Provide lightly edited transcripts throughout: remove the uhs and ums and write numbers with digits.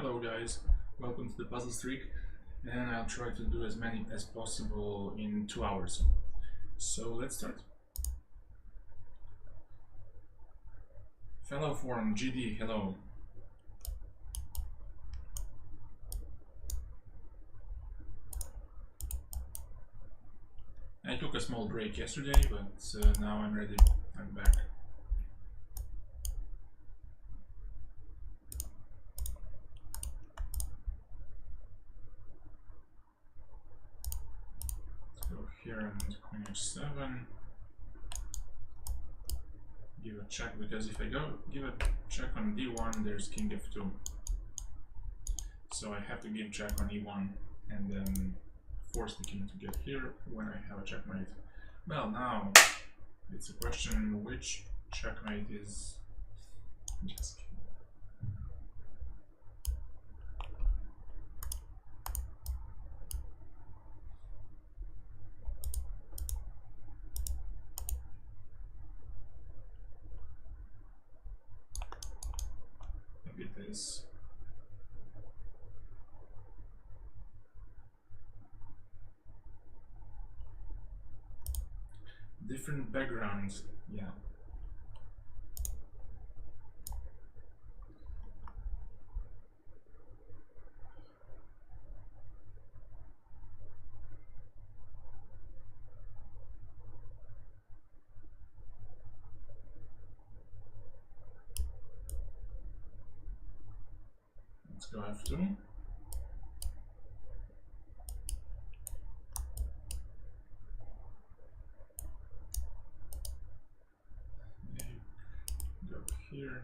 Hello guys, welcome to the puzzle streak, and I'll try to do as many as possible in 2 hours. So let's start. Fellow form GD, hello. I took a small break yesterday, but now I'm ready. I'm back. Here and queen h7. Give a check, because if I give a check on d1, there's king f2. So I have to give check on e1 and then force the king to get here when I have a checkmate. Well, now it's a question which checkmate is. Just kidding. Maybe it is. Different backgrounds, yeah. Let's go f2. Go here.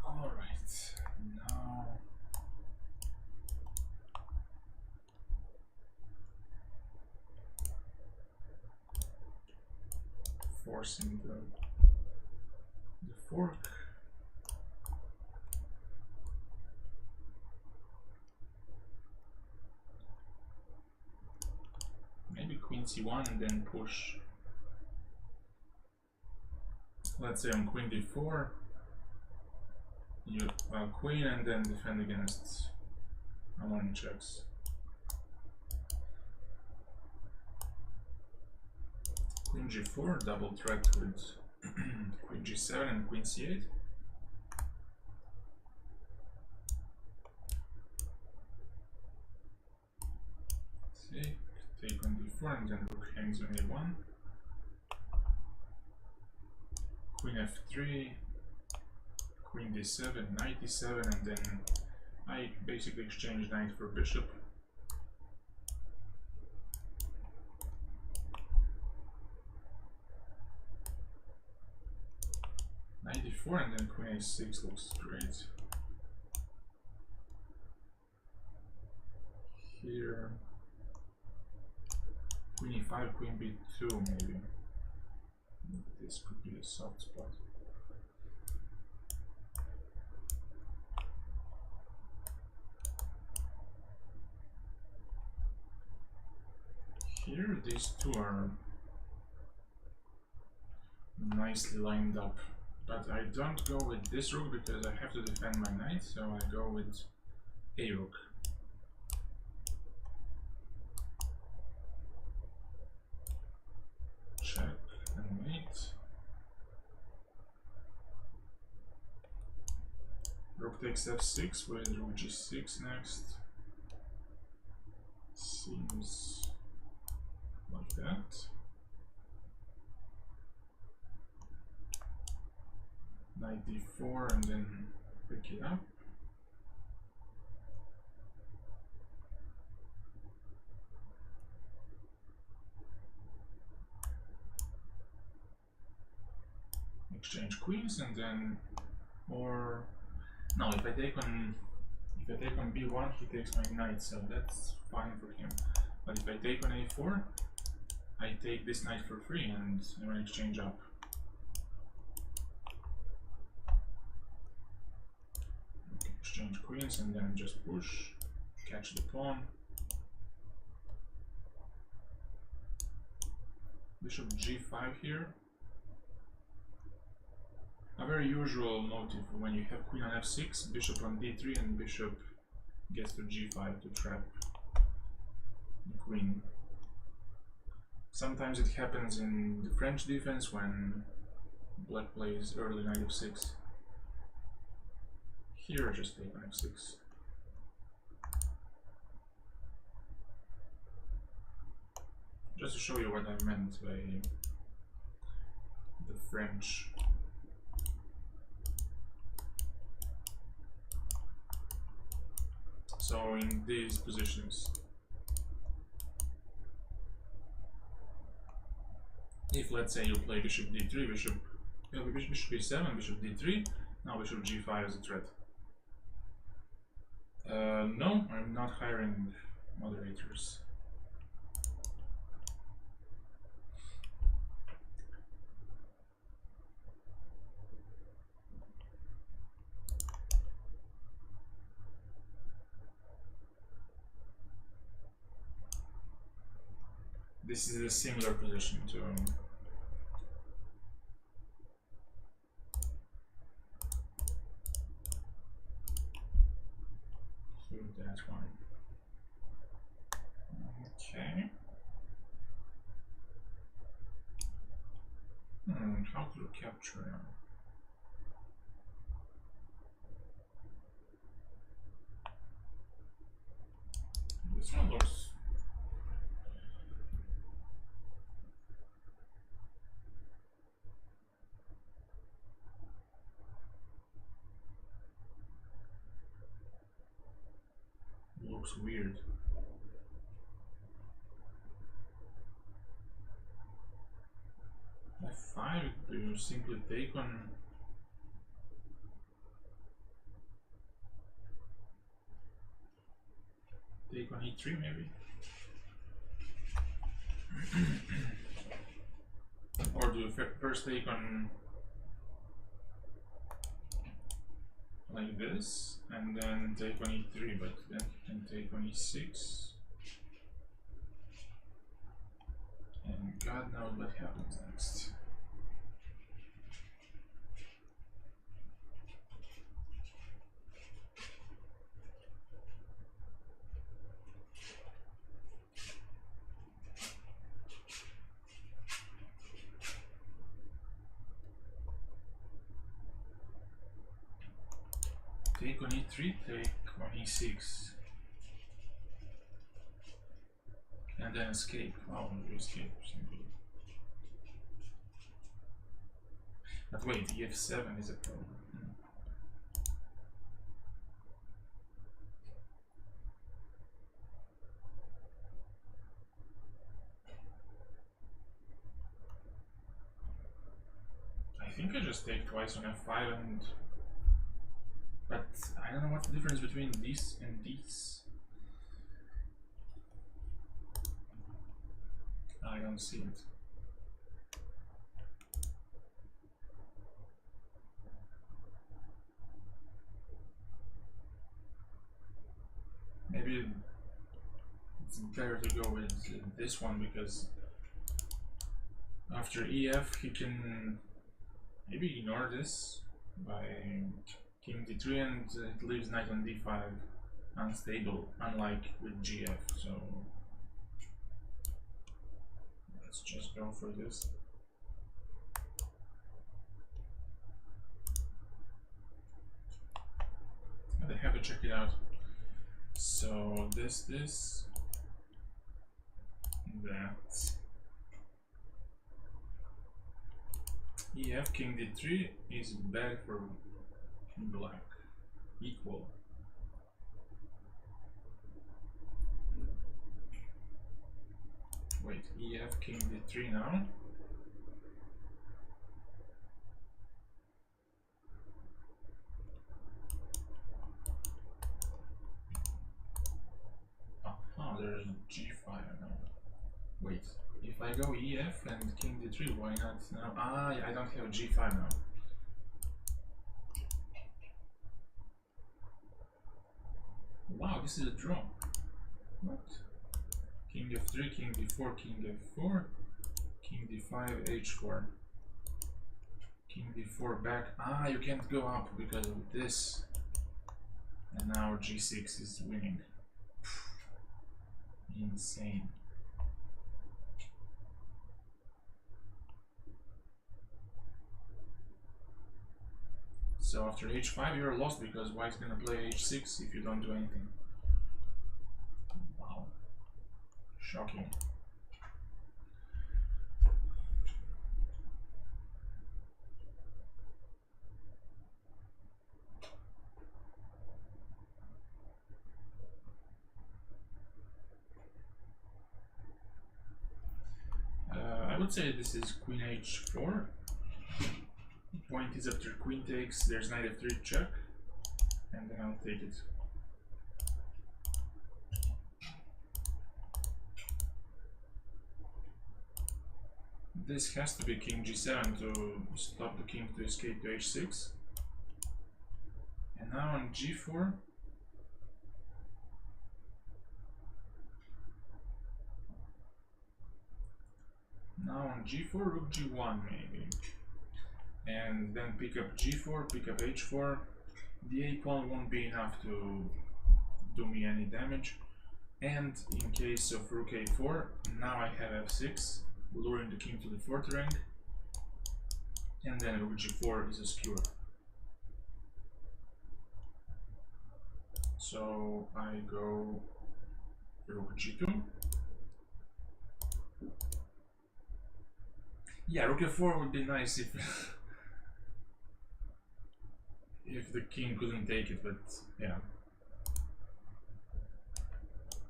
All right, now forcing the fork. Maybe queen c1 and then push. Let's say on queen d4, you queen and then defend against unwanted checks. Queen g4, double threat with queen g7 and queen c8. Take on d4 and then rook hangs on a1. Queen f3, queen d7, knight d7, and then I basically exchange knight for bishop. Knight d4 and then queen a6 looks great. Here, queen e5, queen b2 maybe. This could be a soft spot. Here, these two are nicely lined up, but I don't go with this rook because I have to defend my knight, so I go with a rook. Check and mate. Rook takes f6 with rook g6 next. Seems like that. Knight d4 and then pick it up. Exchange queens and then, or no, if I take on b1, he takes my knight, so that's fine for him. But if I take on a4, I take this knight for free and I'm gonna exchange up. Okay, exchange queens and then just push, catch the pawn. Bishop g5 here. A very usual motive when you have queen on f6, bishop on d3, and bishop gets to g5 to trap the queen. Sometimes it happens in the French defense when black plays early knight f6. Here, just take on f6. Just to show you what I meant by the French. So in these positions, if let's say you play bishop d3, bishop e7, bishop d3, now bishop g5 is a threat. No, I'm not hiring moderators. This is a similar position to that one. Okay. How to capture him? This one looks weird. F5, do you simply take on e3 maybe? Or do you first take on like this and then take on e3, but then you can take on e6, and God knows what happens next. Take on e3, take on e6, and then escape. Oh, you escape simply. But wait, e7 is a problem. I think I just take twice on f5 and... But I don't know what's the difference between these and these. I don't see it. Maybe it's better to go with this one, because after EF he can maybe ignore this by king d3 and it leaves knight on d5 unstable, unlike with GF. So let's just go for this. And I have to check it out. So this, that. EF king d3 is bad for black. Equal. Wait, EF king d3 now. Aha, there's g5 now. Wait, if I go EF and king d3, why not now? Ah, I don't have g5 now. Wow, this is a draw. What? King f3, king d4, king f4, King d5, h4. King d4 back. Ah, you can't go up because of this. And now g6 is winning. Insane. So after h5 you're lost because white's gonna play h6 if you don't do anything. Wow. Shocking. I would say this is queen h4. The point is after queen takes, there's knight f3 check, and then I'll take it. This has to be king g7 to stop the king to escape to h6. And now on g4. Now on g4, rook g1 maybe. And then pick up g4, pick up h4. The a pawn won't be enough to do me any damage. And in case of rook a4, now I have f6, luring the king to the fourth rank. And then rook g4 is a skewer. So I go rook g2. Yeah, rook f4 would be nice if if the king couldn't take it, but yeah.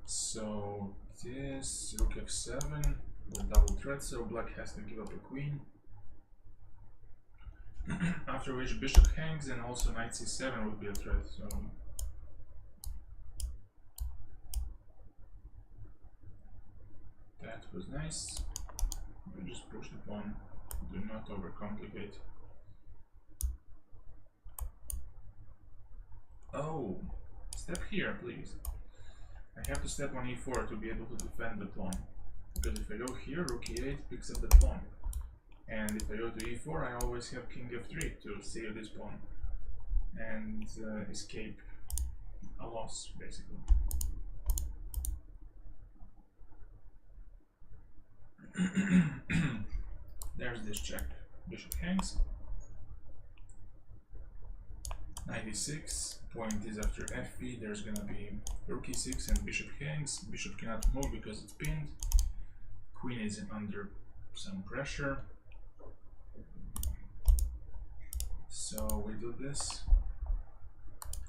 So this rook f7 with double threat, so black has to give up a queen. After which bishop hangs, and also knight c7 would be a threat. So that was nice. We just push the pawn. Do not overcomplicate. Oh, step here, please. I have to step on e4 to be able to defend the pawn. Because if I go here, rook e8 picks up the pawn. And if I go to e4, I always have king f3 to save this pawn. And escape a loss, basically. There's this check. Bishop hangs. Knight e6. Point is after f3. There's gonna be rook e6 and bishop hangs. Bishop cannot move because it's pinned. Queen is under some pressure. So we do this.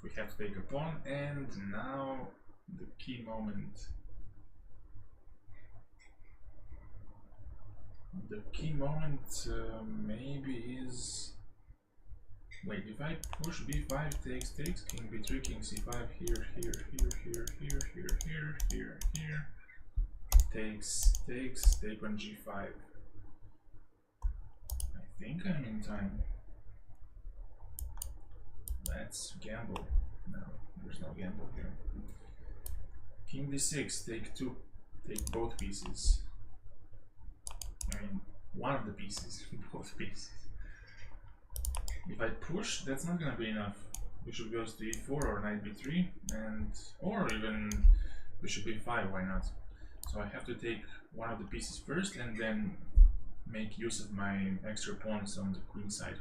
We have to take a pawn, and now the key moment. The key moment maybe is... Wait, if I push b5 takes, king b3, king c5, here, takes, take on g5. I think I'm in time. Let's gamble. No, there's no gamble here. King d6, take two, take both pieces. I mean, one of the pieces, both pieces. If I push, that's not gonna be enough. Bishop goes to e4 or knight b3, and or even bishop e5, why not? So I have to take one of the pieces first and then make use of my extra pawns on the queen side.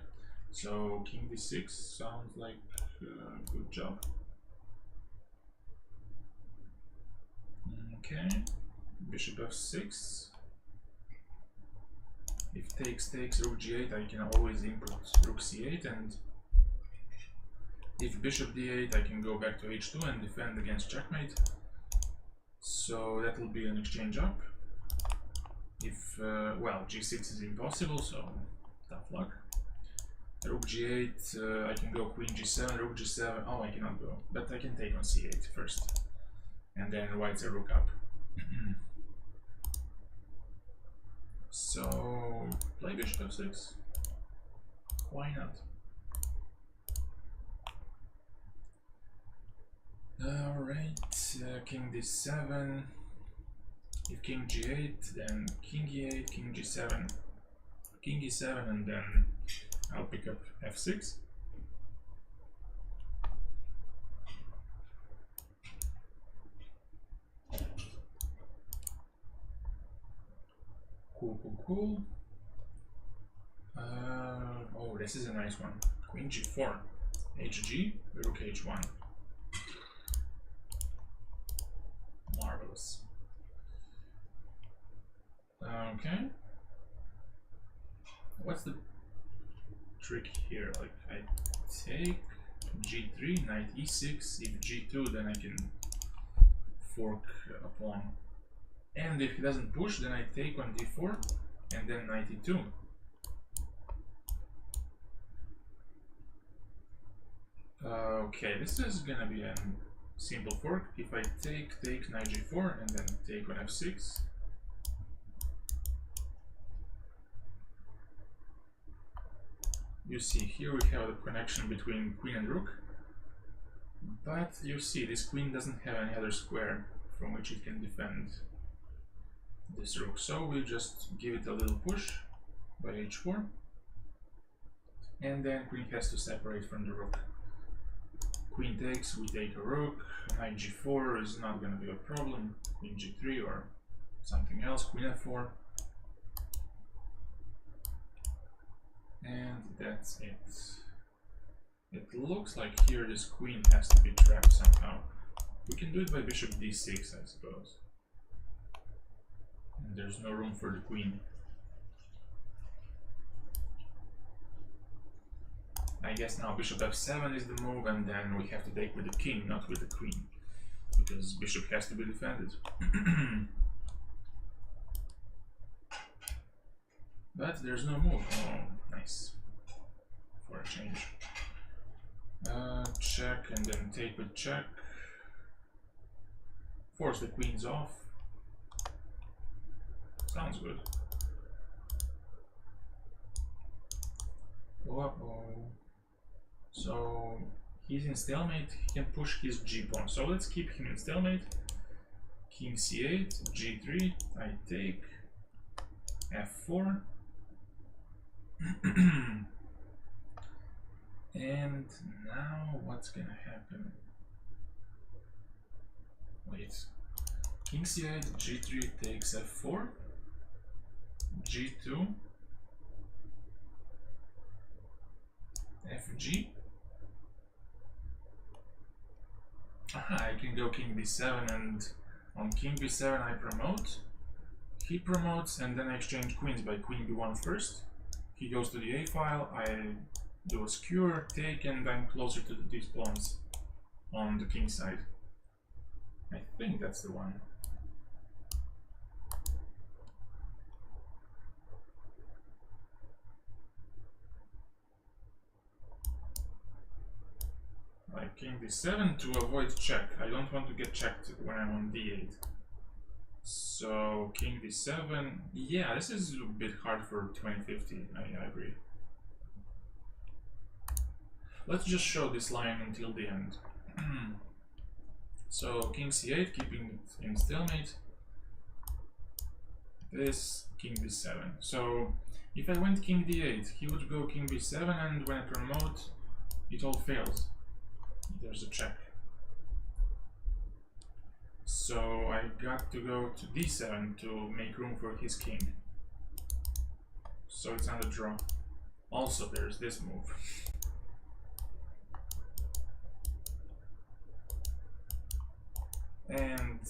So king d6 sounds like a good job. Okay, bishop f6. If takes, rook g8, I can always input rook c8, and if bishop d8, I can go back to h2 and defend against checkmate. So that will be an exchange up. If, well, g6 is impossible, so tough luck. Rook g8, I can go queen g7, rook g7, oh, I cannot go, but I can take on c8 first, and then white's a rook up. So, play bishop f6. Why not? Alright, king d7. If king g8, then king e8, king g7, king e7, and then I'll pick up f6. Cool. Oh, this is a nice one. Queen g4, hg, rook h1. Marvelous. Okay. What's the trick here? Like, I take g3, knight e6. If g2, then I can fork a pawn. And if he doesn't push, then I take on d4 and then knight e2. Okay, this is gonna be a simple fork. If I take knight g4 and then take on f6. You see, here we have the connection between queen and rook. But you see, this queen doesn't have any other square from which it can defend this rook. So we just give it a little push by h4. And then queen has to separate from the rook. Queen takes, we take a rook. Knight g4 is not going to be a problem. Queen g3 or something else. Queen f4. And that's it. It looks like here this queen has to be trapped somehow. We can do it by bishop d6, I suppose. And there's no room for the queen. I guess now bishop f7 is the move, and then we have to take with the king, not with the queen, because bishop has to be defended. But there's no move. Oh, nice. For a change. Check and then take with check. Force the queens off. Sounds good. Uh-oh. So he's in stalemate, he can push his g-pawn. So let's keep him in stalemate. King c8, g3, I take, f4. And now what's gonna happen? Wait. King c8, g3 takes f4, g2, fg. Aha, I can go king b7, and on king b7 I promote. He promotes, and then I exchange queens by queen b1 first. He goes to the a file, I do a skewer, take, and I'm closer to these pawns on the king side. I think that's the one. Like king d7 to avoid check. I don't want to get checked when I'm on d8. So king d7, yeah, this is a bit hard for 2050, I agree. Let's just show this line until the end. So king c8, keeping it in stalemate. This king b7. So if I went king d8, he would go king b7, and when I promote, it all fails. There's a check. So I got to go to d7 to make room for his king. So it's not a draw. Also, there's this move. And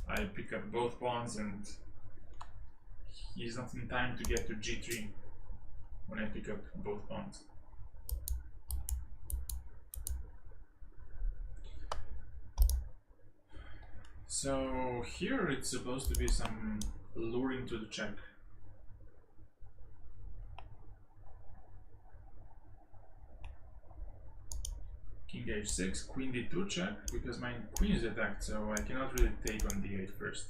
I pick up both pawns, and he's not in time to get to g3 when I pick up both pawns. So here it's supposed to be some luring to the check. King h6, queen d2 check, because my queen is attacked, so I cannot really take on d8 first.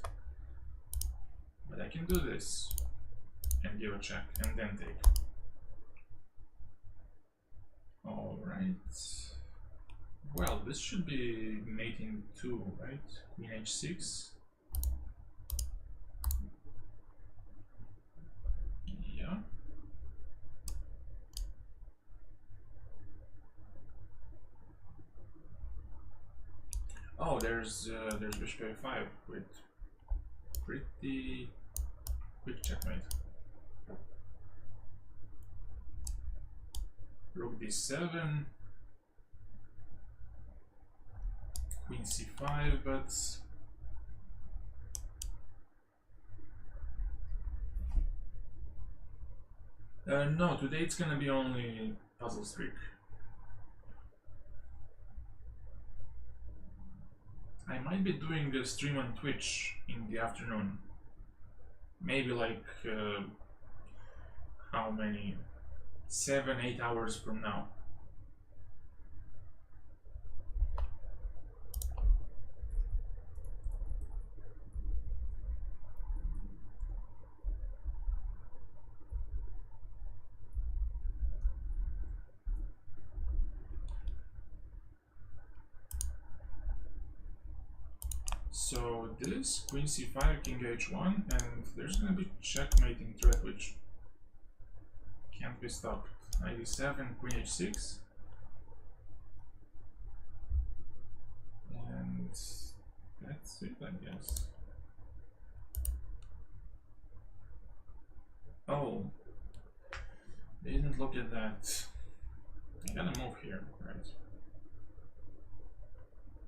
But I can do this and give a check and then take. Alright. Well, this should be mate in 2, right? Queen h6. there's bishop a5 with pretty quick checkmate. Rook d7, queen c5, but no, today it's gonna be only puzzle streak. I might be doing a stream on Twitch in the afternoon. Maybe like how many? 7-8 hours from now. So this queen c5, king h1, and there's gonna be checkmating threat which can't be stopped. Knight e7, queen h6, and that's it, I guess. Oh, they didn't look at that. I gotta move here, right?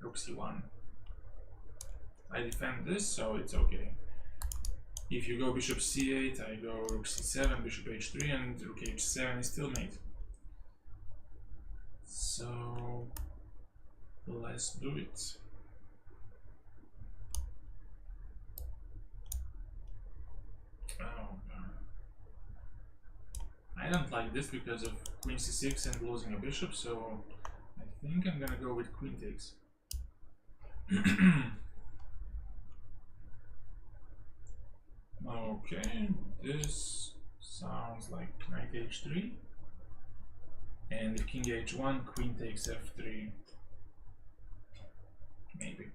Rook c1. I defend this, so it's okay. If you go bishop c8, I go rook c7, bishop h3, and rook h7 is still mate. So let's do it. Oh, I don't like this because of queen c6 and losing a bishop, so I think I'm gonna go with queen takes. Okay, this sounds like knight h3, and if king h1, queen takes f3, maybe.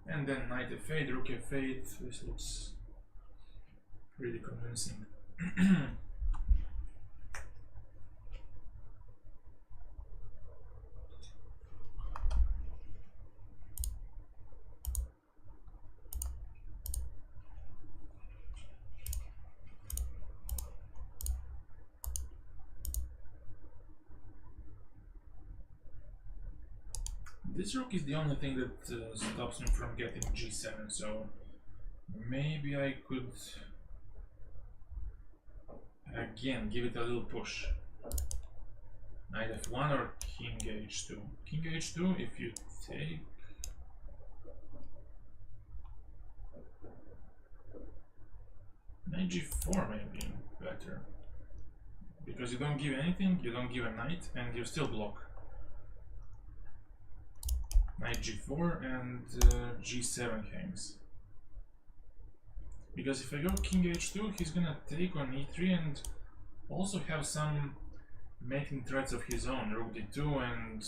And then knight f8, rook f8, this looks pretty convincing. This rook is the only thing that stops me from getting g7, so maybe I could again give it a little push. Knight f1 or king h2. King h2, if you take... Knight g4 may be better. Because you don't give anything, you don't give a knight, and you still block. Knight g4 and g7 hangs. Because if I go king h2, he's gonna take on e3 and also have some mating threats of his own, rook d2, and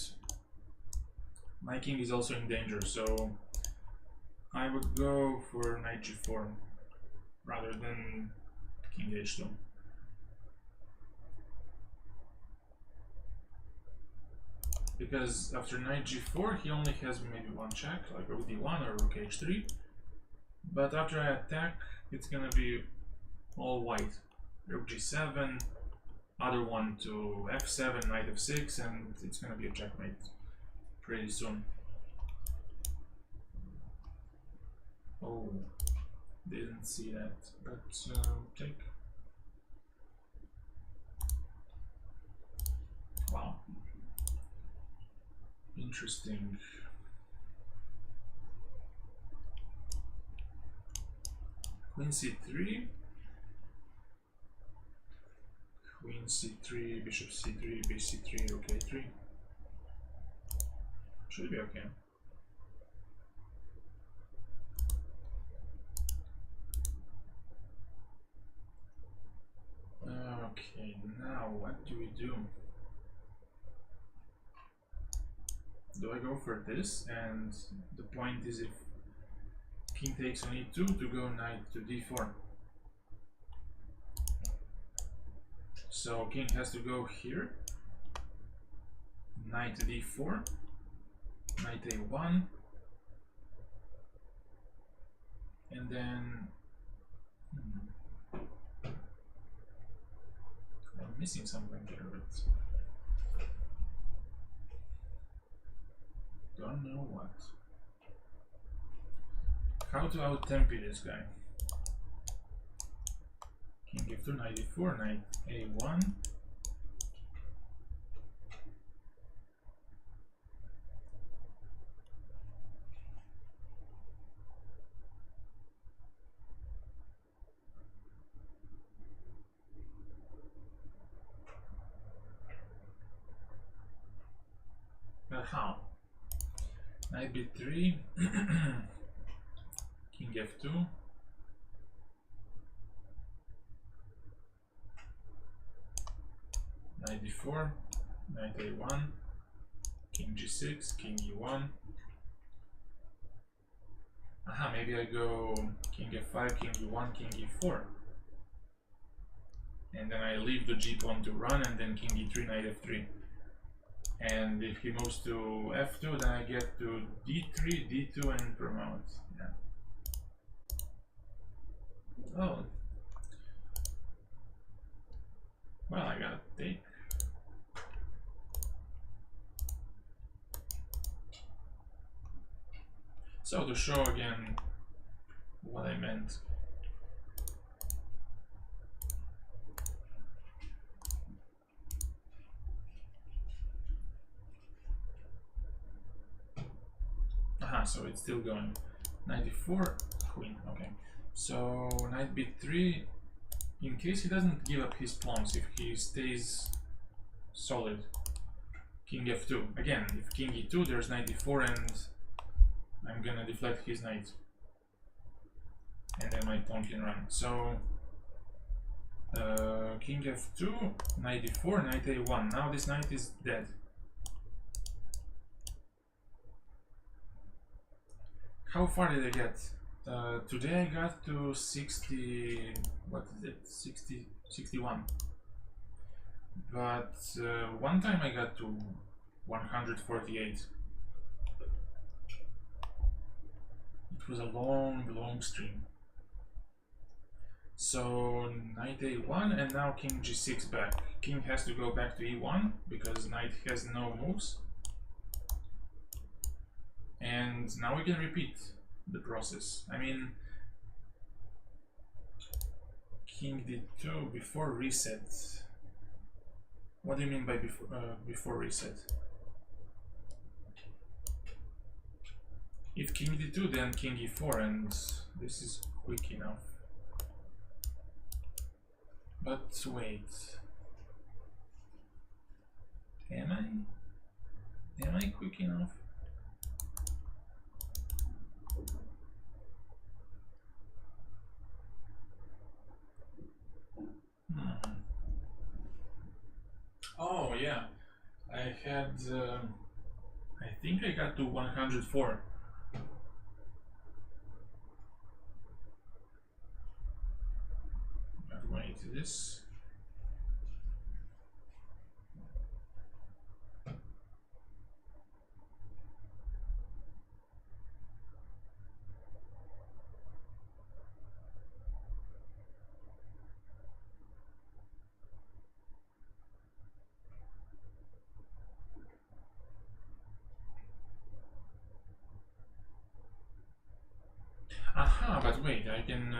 my king is also in danger, so I would go for knight g4 rather than king h2. Because after knight g4 he only has maybe one check, like rook d1 or rook h3, but after I attack it's gonna be all white. Rook g7, other one to f7, knight f6, and it's gonna be a checkmate pretty soon. Oh, didn't see that, but take. Wow. Interesting. Queen c3, queen c3, bishop c3, bc3, rook a3. Should be okay. Okay, now what do we do? Do I go for this? And the point is, if King takes on e2 to go knight to d4. So king has to go here. Knight to d4. Knight a1. And then I'm missing something here, but don't know what. How to out-tempi this guy? King f2, knight d4, knight a1. But how? Knight b3, king f2, knight d4, knight a1, king g6, king e1. Aha, maybe I go king f5, king e1, king e4. And then I leave the g pawn to run, and then king e3, knight f3. And if he moves to f2, then I get to d3, d2, and promote. Yeah. Oh. Well, I gotta take. So to show again what I meant. Aha, so it's still going. Knight d4, queen, okay. So knight b3, in case he doesn't give up his pawns, if he stays solid. King f2, again, if king e2, there's knight d4 and I'm gonna deflect his knight. And then my pawn can run. So king f2, knight d4, knight a1. Now this knight is dead. How far did I get? Today I got to 60, what is it, 61. But one time I got to 148. It was a long stream. So knight a1 and now king g6 back. King has to go back to e1 because knight has no moves. And now we can repeat the process. I mean, king d2 before reset. What do you mean by before reset? If king d2, then king e4, and this is quick enough. But wait, am I quick enough? Oh yeah, I had, I think I got to 104. But wait, this. Aha, but wait, I can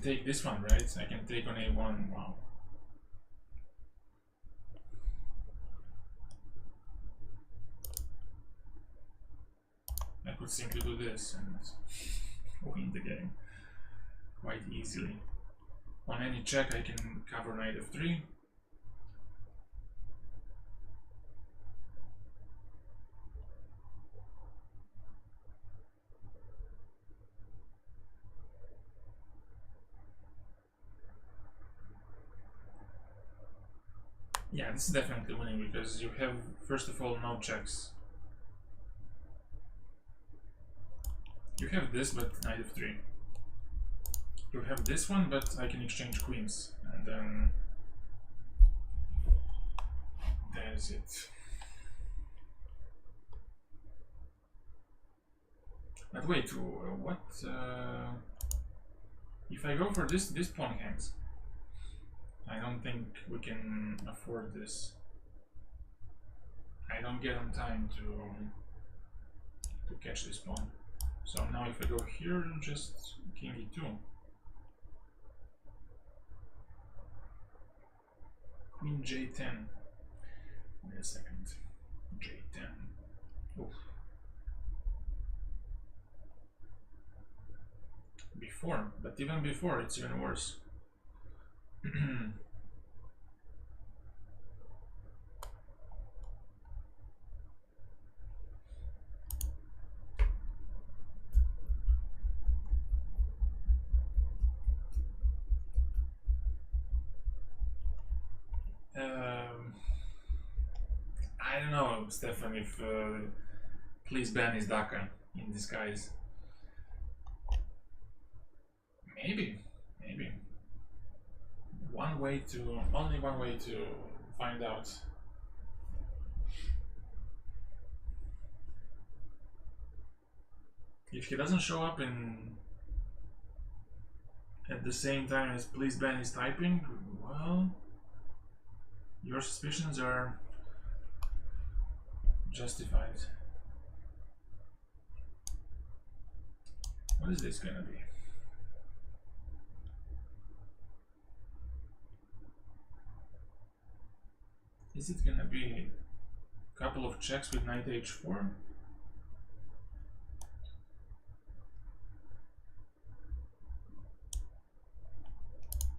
take this one, right? I can take on a1. Wow. I could simply do this and win the game quite easily. On any check, I can cover knight f3. Yeah, this is definitely winning because you have, first of all, no checks. You have this, but knight f3. You have this one, but I can exchange queens, and then that's it. But wait, what? If I go for this pawn hangs. I don't think we can afford this. I don't get on time to catch this pawn. So now if I go here, just king e2. Queen j10. Wait a second. j10. Oof. Before, but even before, it's even worse. I don't know, Stefan, if please ban is Dhaka in disguise. Maybe. Only one way to find out. If he doesn't show up at the same time as please ban is typing, well, your suspicions are justified. What is this gonna be? Is it gonna be a couple of checks with knight h4?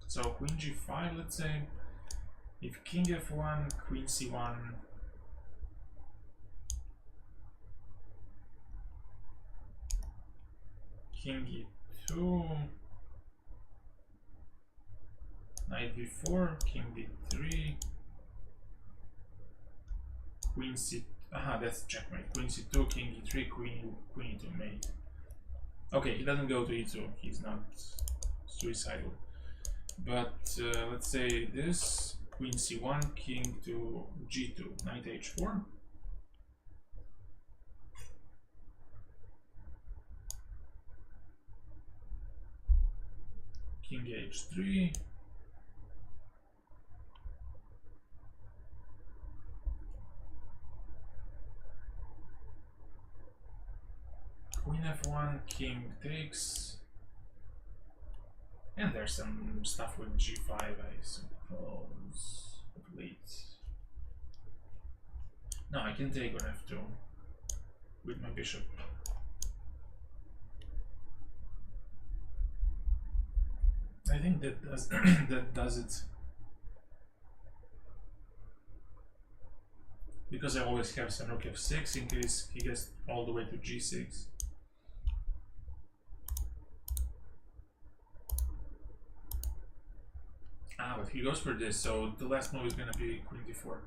So queen g5, let's say. If king f1, queen c1. King e2. Knight b4, king d3. Queen c. That's checkmate. Queen c2, king e3, queen e2 mate. Okay, he doesn't go to e2. He's not suicidal. But let's say this queen c1, king to g2, knight h4. King h3. Queen f1, king takes, and there's some stuff with g5, I suppose. Wait. No, I can take on f2 with my bishop. I think that does that does it. Because I always have some rook f6 in case he gets all the way to g6. But he goes for this, so the last move is gonna be queen d4.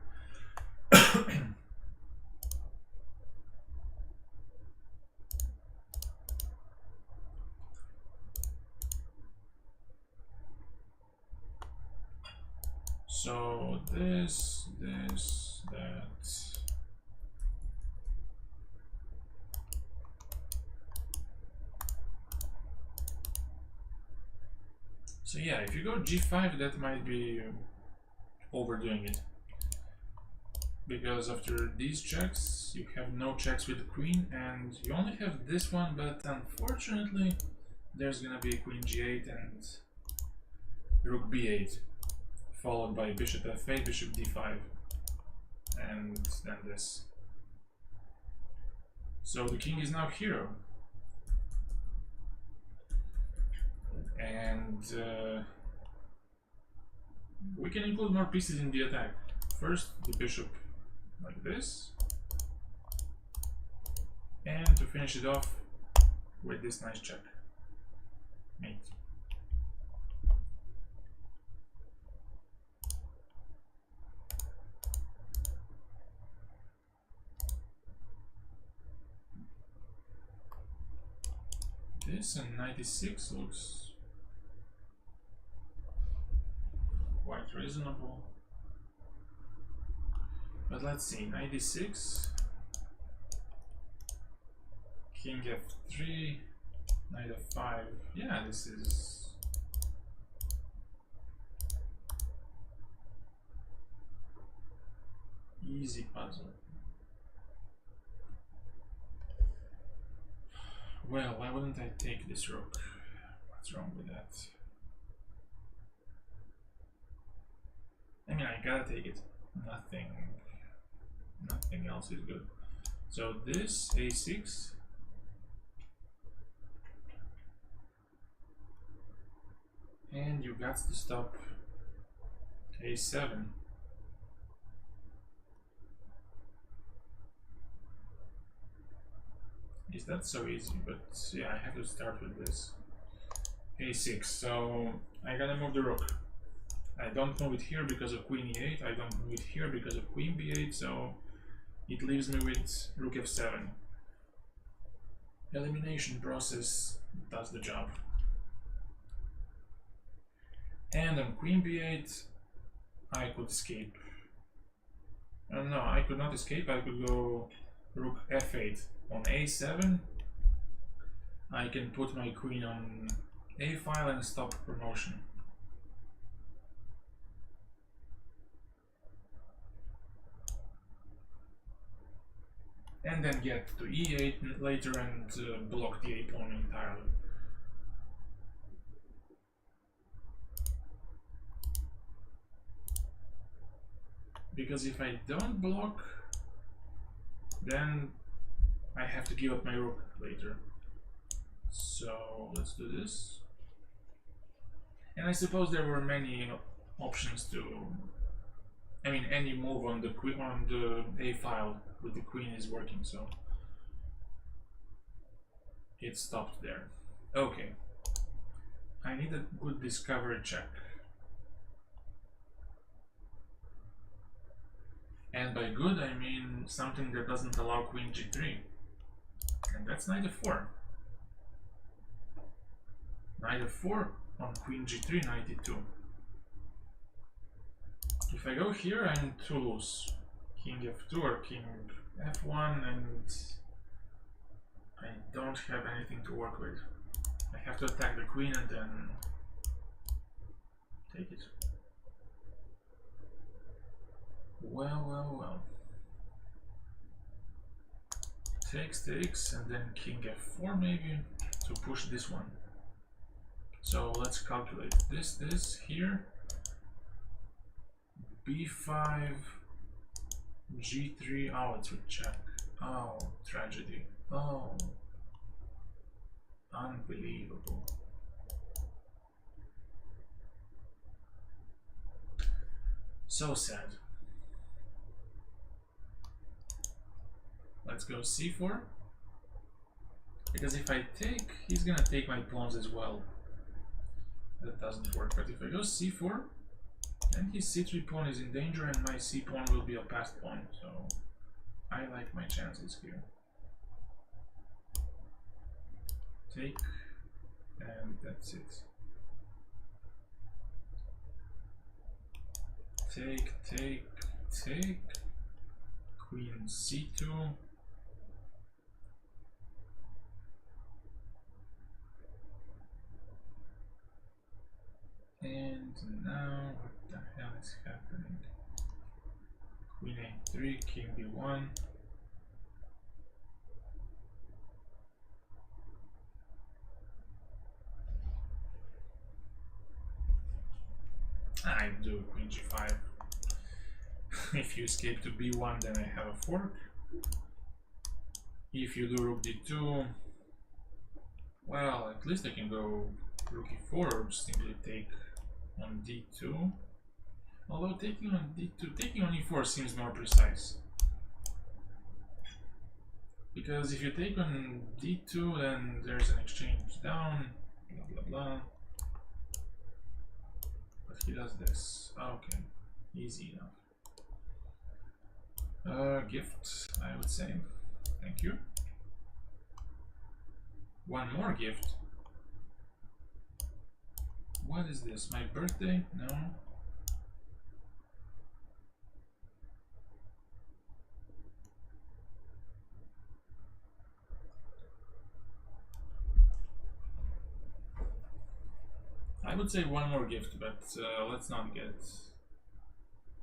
So this, that. So yeah, if you go g5, that might be overdoing it. Because after these checks, you have no checks with the queen, and you only have this one, but unfortunately, there's gonna be queen g8 and rook b8, followed by bishop f8, bishop d5, and then this. So the king is now hero. And we can include more pieces in the attack. First, the bishop like this, and to finish it off with this nice check mate. This and 96 looks quite reasonable. But let's see, 96, King F3, Knight F5. Yeah, this is easy puzzle. Well, why wouldn't I take this rook? What's wrong with that? I mean, I gotta take it. Nothing else is good. So this A6. And you got to stop A7. Is that so easy? But yeah, I have to start with this. A6, so I gotta move the rook. I don't move it here because of Queen E8, I don't move it here because of Queen B8, so it leaves me with Rook F7. Elimination process does the job. And on Queen B8, I could escape. No, I could not escape, I could go Rook F8. On A7, I can put my queen on A file and stop promotion. And then get to E8 later and block the A pawn entirely. Because if I don't block, then I have to give up my rook later. So let's do this. And I suppose there were many options to, I mean, any move on the A file with the queen is working, so it stopped there. Okay, I need a good discovery check. And by good I mean something that doesn't allow Queen G3. And that's Knight F4. Knight F4 on Queen G3, Knight E2. If I go here, I'm too loose. King F2 or King F1, and I don't have anything to work with. I have to attack the queen and then take it. Well. Takes, and then King F4 maybe to push this one. So let's calculate this here. B5, G3, oh, it's a check. Oh, tragedy. Oh, unbelievable. So sad. Let's go C4. Because if I take, he's gonna take my pawns as well. That doesn't work. But if I go C4, then his C3 pawn is in danger and my C pawn will be a passed pawn. So I like my chances here. Take, and that's it. Take. Queen C2. And now, what the hell is happening? Queen A3, King B1. I do Queen G5. If you escape to B1, then I have a fork. If you do Rook D2, well, at least I can go Rook E4 or simply take on D2. Although taking on D2, taking on E4 seems more precise. Because if you take on D2, then there's an exchange down, blah. But he does this. Okay, easy enough. Gift, I would say. Thank you. One more gift? What is this? My birthday? No. I would say one more gift, but let's not get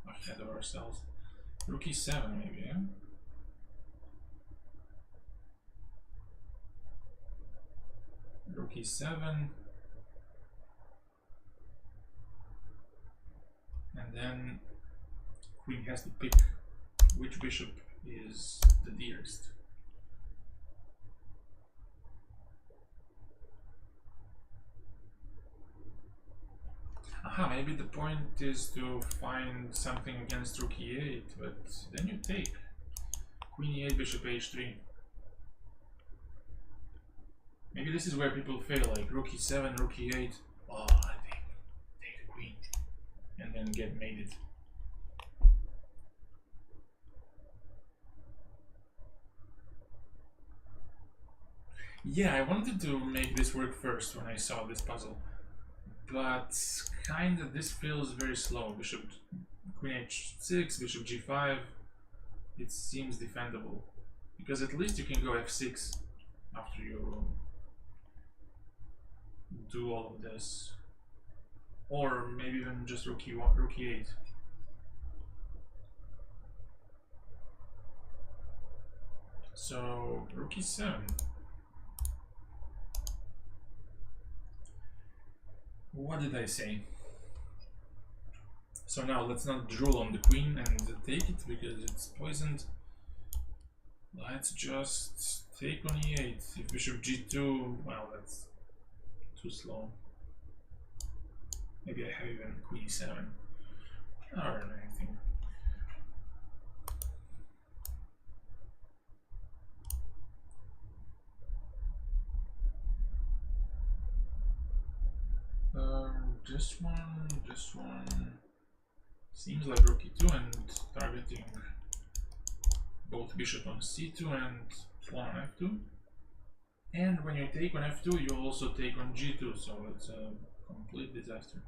ahead of ourselves. Rook e7 maybe, yeah? Rook e7. And then queen has to pick which bishop is the dearest. Aha, maybe the point is to find something against rook e8, but then you take. Queen e8, bishop h3. Maybe this is where people fail, like rook e7, rook e8. Oh, I take the queen. And then get mated. Yeah, I wanted to make this work first when I saw this puzzle. But kinda this feels very slow. Bishop queen h6, bishop g5. It seems defendable. Because at least you can go f6 after you do all of this. Or maybe even just rook e1, rook e8. So rook e7. What did I say? So now let's not drool on the queen and take it because it's poisoned. Let's just take on e8. If bishop g2, well, that's too slow. Maybe I have even queen e7 or anything. This one seems like rook e2 and targeting both bishop on c2 and pawn on f2. And when you take on f2, you also take on g2, so it's a complete disaster.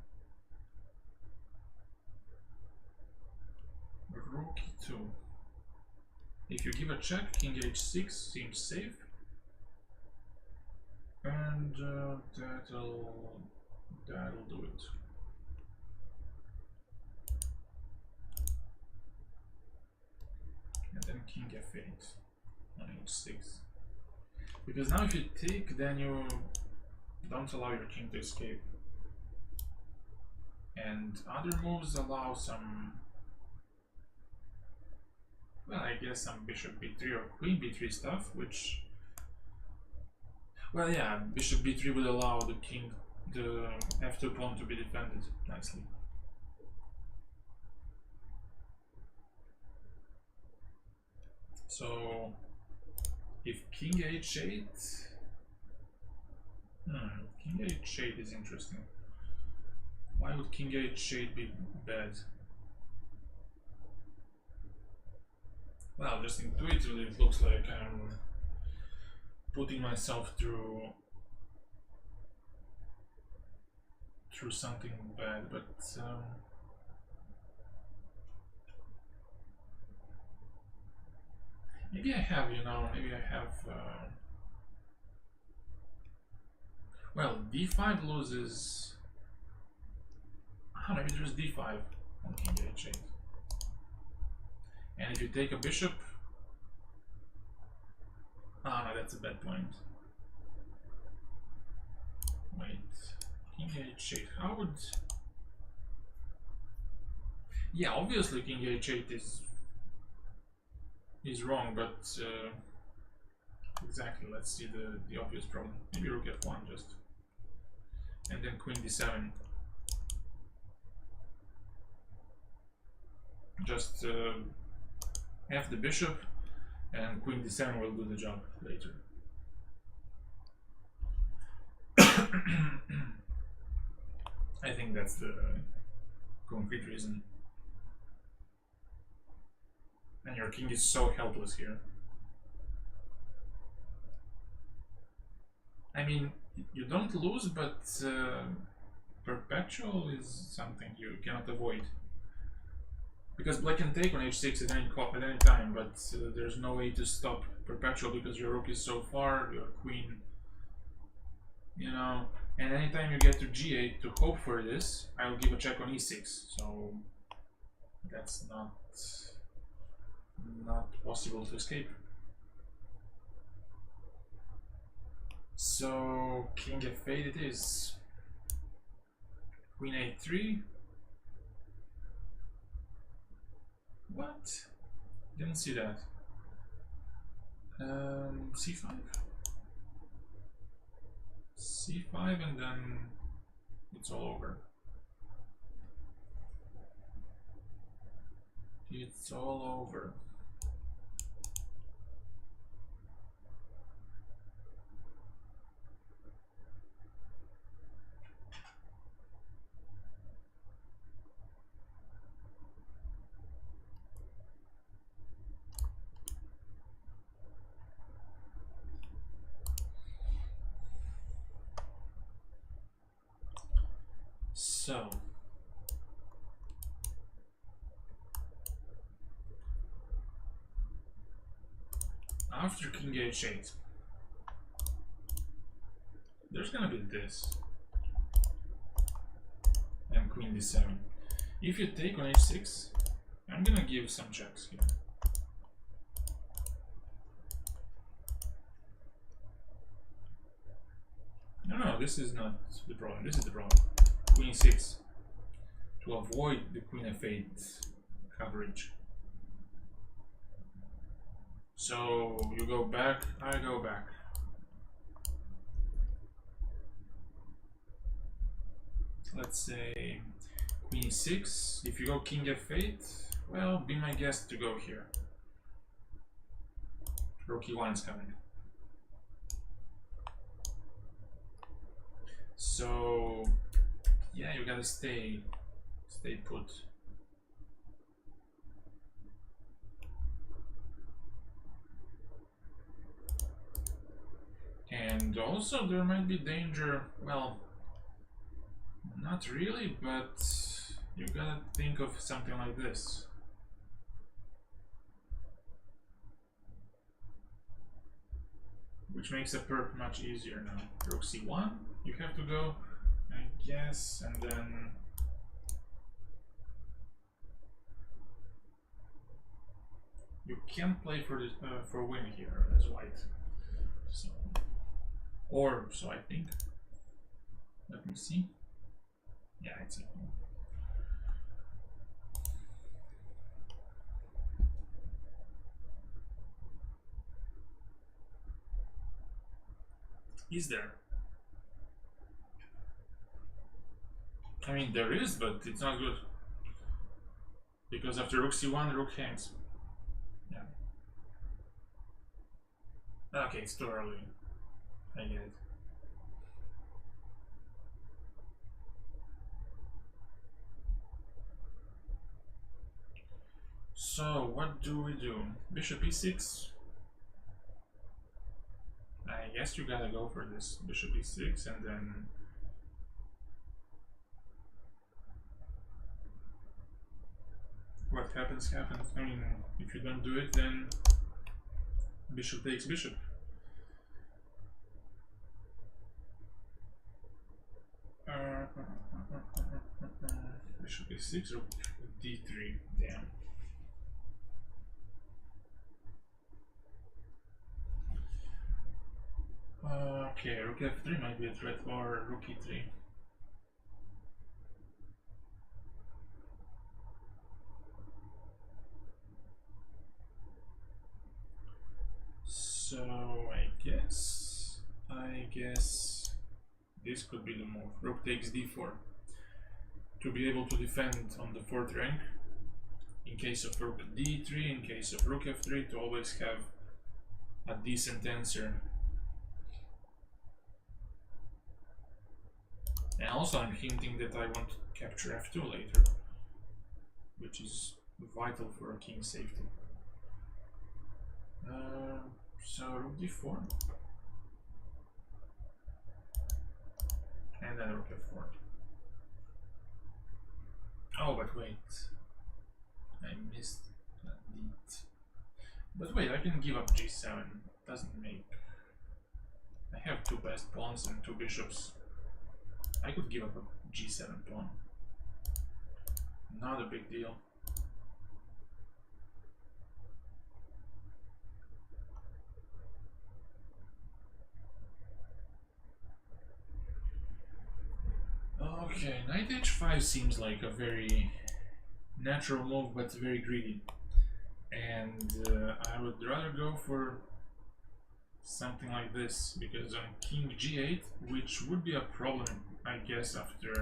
Rook e2. If you give a check, king h6 seems safe. And that'll do it. And then king f8 on h6. Because now if you take, then you don't allow your king to escape. And other moves allow some, well, I guess some bishop b3 or queen b3 stuff, which, well, yeah, bishop b3 would allow the king, the f2 pawn to be defended nicely. So if king h8, king h8 is interesting. Why would king h8 be bad? Well, just intuitively it looks like I'm putting myself through something bad, but maybe I have, maybe I have. Well, d5 loses. Maybe there's d5 on king h8. And if you take a bishop, no, that's a bad point. Wait, king h8. How would? Yeah, obviously king h8 is wrong, but exactly. Let's see the obvious problem. Maybe rook f1 just, and then queen d7. Just f the bishop, and queen d7 will do the job later. I think that's the concrete reason. And your king is so helpless here. I mean, you don't lose, but perpetual is something you cannot avoid. Because black can take on h6 at any time, but there's no way to stop perpetual because your rook is so far, your queen, you know. And anytime you get to g8 to hope for this, I'll give a check on e6. So that's not possible to escape. So king f8 it is. Queen a3. What? Didn't see that. C5. C5 and then it's all over. It's all over. So after king h8, there's gonna be this and queen d7. If you take on h6, I'm gonna give some checks here. No, this is not the problem. This is the problem. Queen e6 to avoid the queen f8 coverage. So you go back, I go back. Let's say queen e6. If you go king f8, well, be my guest to go here. Rook e1 is coming. So yeah, you gotta stay put. And also there might be danger, well, not really, but you gotta think of something like this. Which makes a perp much easier now. Rook c1, you have to go, I guess, and then you can't play for this for win here as white. So, or so I think. Let me see. Yeah, it's equal. Is there? I mean, there is, but it's not good. Because after rook c1, rook hangs. Yeah. Okay, it's too early. I get it. So, what do we do? Bishop e6. I guess you gotta go for this. Bishop e6 and then what happens, happens. I mean, if you don't do it, then bishop takes bishop. Bishop e6 or d3. Damn. Okay, rook f3 might be a threat, or rook e3. So I guess this could be the move. Rook takes d4 to be able to defend on the 4th rank. In case of rook d3, in case of rook f3, to always have a decent answer. And also I'm hinting that I want to capture f2 later, which is vital for a king's safety. So rook d4. and then rook f4. Oh, but wait, I missed that beat. But wait, I can give up g7. Doesn't make. I have two passed pawns and two bishops. I could give up a g7 pawn. Not a big deal. Okay, knight h5 seems like a very natural move, but very greedy. And I would rather go for something like this, because on king g8, which would be a problem, I guess, after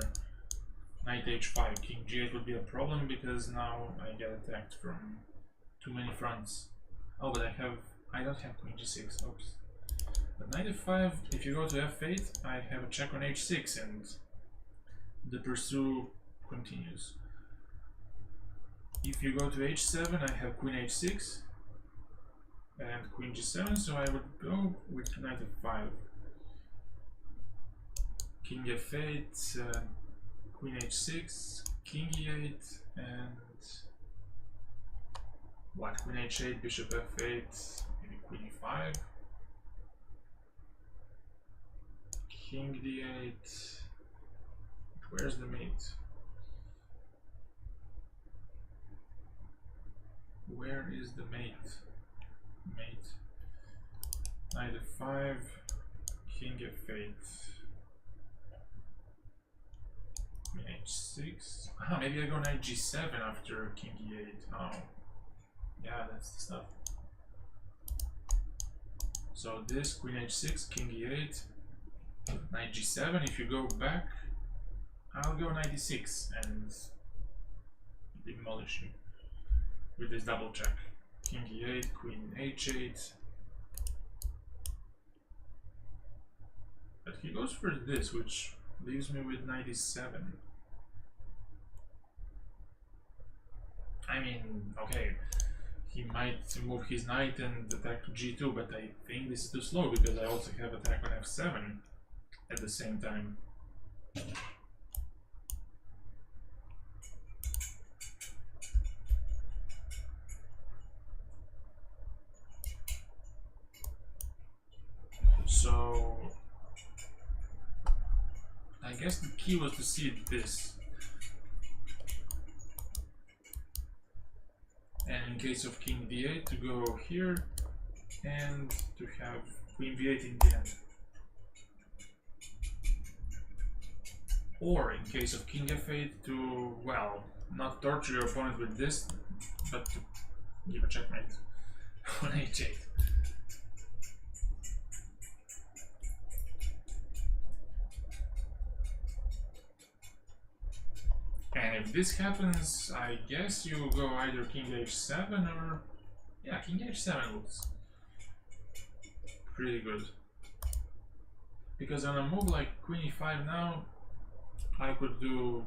knight h5, king g8 would be a problem because now I get attacked from too many fronts. Oh, but I don't have queen g6, oops. But knight f5, if you go to f8, I have a check on h6 and the pursue continues. If you go to h7, I have queen h6 and queen g7, so I would go with knight f5. King f8, queen h6, king e8, and what? Queen h8, bishop f8, maybe queen e5, king d8. Where's the mate? Where is the mate? Mate. Knight f5, king f8, queen h6. Ah, maybe I go knight g7 after king e8. Oh, yeah, that's the stuff. So this queen h6, king e8, knight g7. If you go back, I'll go knight e6 and demolish you with this double check. King e8, queen h8. But he goes for this, which leaves me with knight e7. I mean, okay, he might move his knight and attack g2, but I think this is too slow because I also have attack on f7 at the same time. So I guess the key was to see this. And in case of king d8 to go here and to have queen b8 in the end. Or in case of king f8 to, well, not torture your opponent with this, but to give a checkmate on h8. And if this happens, I guess you go either king h7 or... yeah, king h7 looks pretty good. Because on a move like queen e5 now, I could do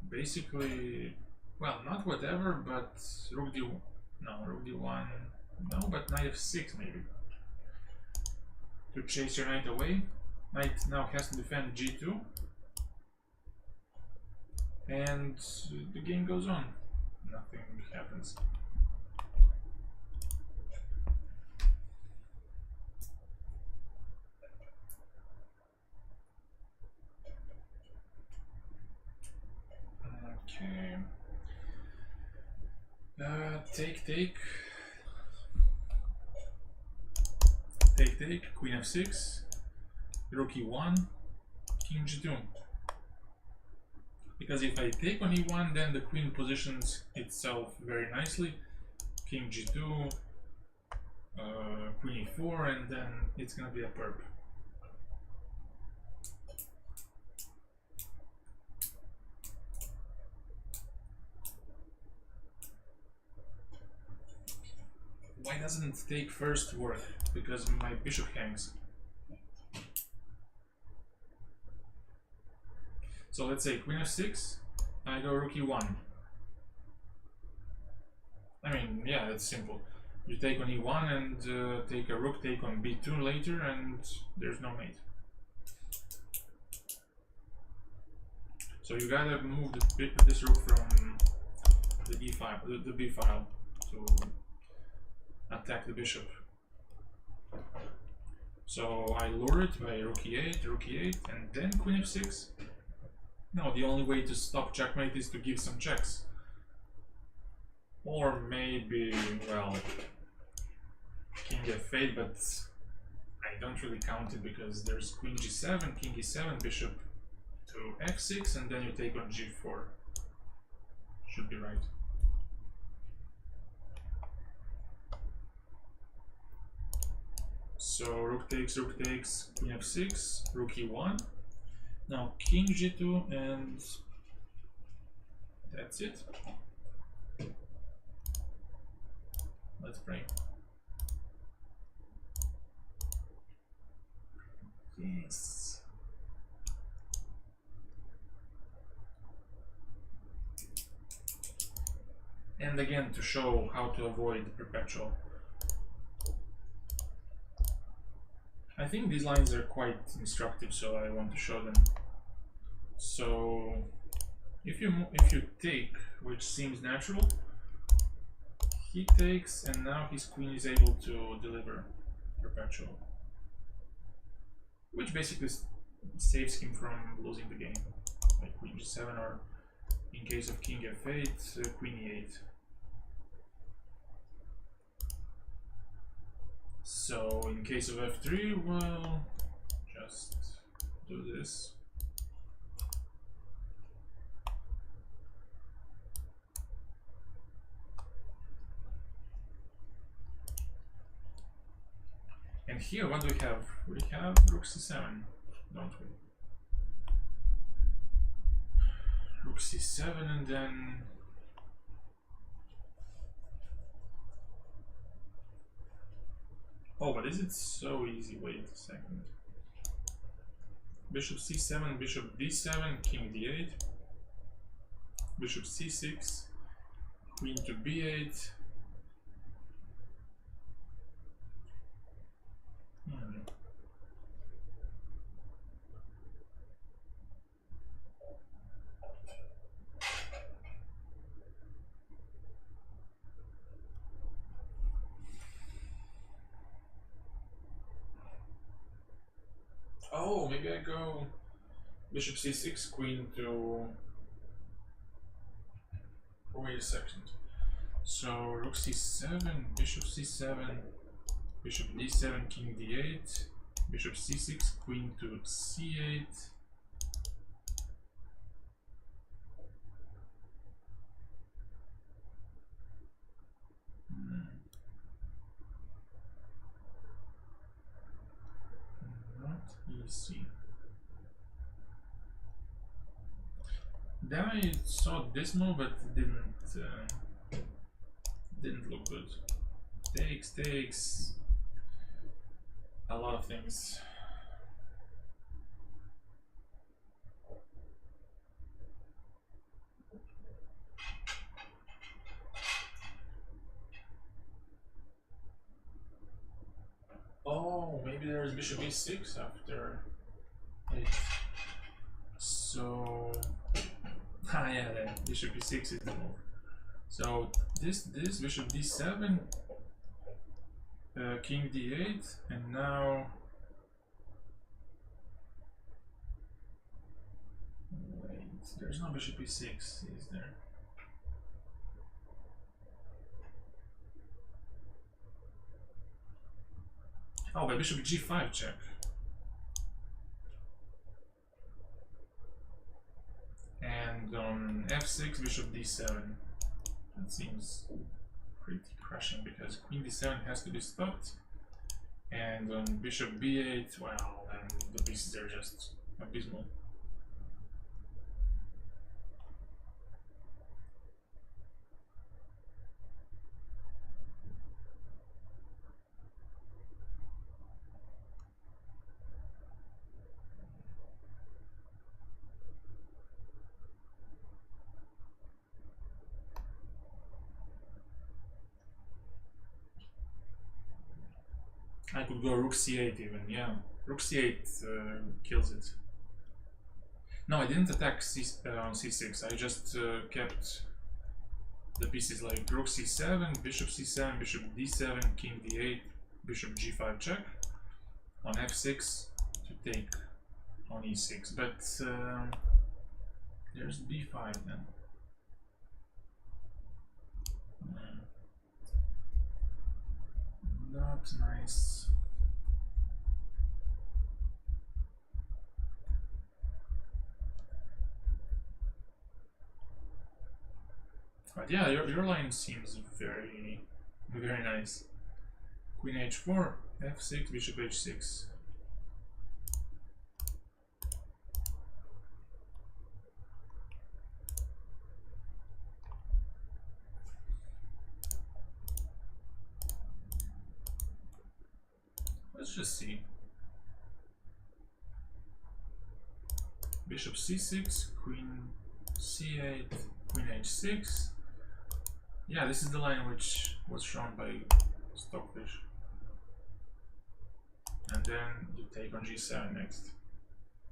basically, well, not whatever, but rook d1, no, rook d1, no, but knight f6 maybe. To chase your knight away. Knight now has to defend g2. And the game goes on. Nothing happens. Okay. Take. Take, queen f6, rook e1, king g2. Because if I take on e1, then the queen positions itself very nicely. King g2, queen e4, and then it's gonna be a perp. Why doesn't take first work? Because my bishop hangs. So let's say queen f6, I go rook e1. I mean, yeah, it's simple. You take on e1 and take a rook, take on b2 later, and there's no mate. So you gotta move this rook from the d file, the b file, to attack the bishop. So I lure it by rook e8, and then queen f6. No, the only way to stop checkmate is to give some checks. Or maybe, well, king f8, but I don't really count it because there's queen g7, king e7, bishop to f6, and then you take on g4. Should be right. So rook takes, queen f6, rook e1. Now king g2, and that's it. Let's pray. Yes. And again, to show how to avoid perpetual. I think these lines are quite instructive, so I want to show them. So if you take, which seems natural, he takes, and now his queen is able to deliver perpetual, which basically saves him from losing the game, like queen g7, or in case of king f8, queen e8. So in case of f3, well, just do this. And here, what do we have? We have rook c7, don't we? Rook c7, and then oh, but is it so easy? Wait a second. Bishop c7, bishop d7, king d8, bishop c6, queen to b8. Oh, maybe I go bishop c6, queen to... Wait a second. So rook c7, bishop c7, bishop d7, king d8, bishop c6, queen to c8. Not easy. Then I saw this move, but didn't look good. Takes a lot of things. Oh, maybe there's bishop e6 after it. So yeah, that bishop e6 is the move. So this bishop d7, king d8, and now wait, there's no bishop e6, is there? Oh, but bishop g5 check. And on f6, bishop d7. That seems pretty crushing because queen d7 has to be stopped. And on bishop b8, well, then the pieces are just abysmal. I could go rook c8 even, yeah. Rook c8 kills it. No, I didn't attack on c6. I just kept the pieces like rook c7, bishop c7, bishop d7, king d8, bishop g5 check, on f6 to take on e6. But there's b5 then. Not nice. But yeah, your line seems very, very nice. Queen h4, f6, bishop h6. Let's just see. Bishop c6, queen c8, queen h6. Yeah, this is the line which was shown by Stockfish. And then you take on g7 next.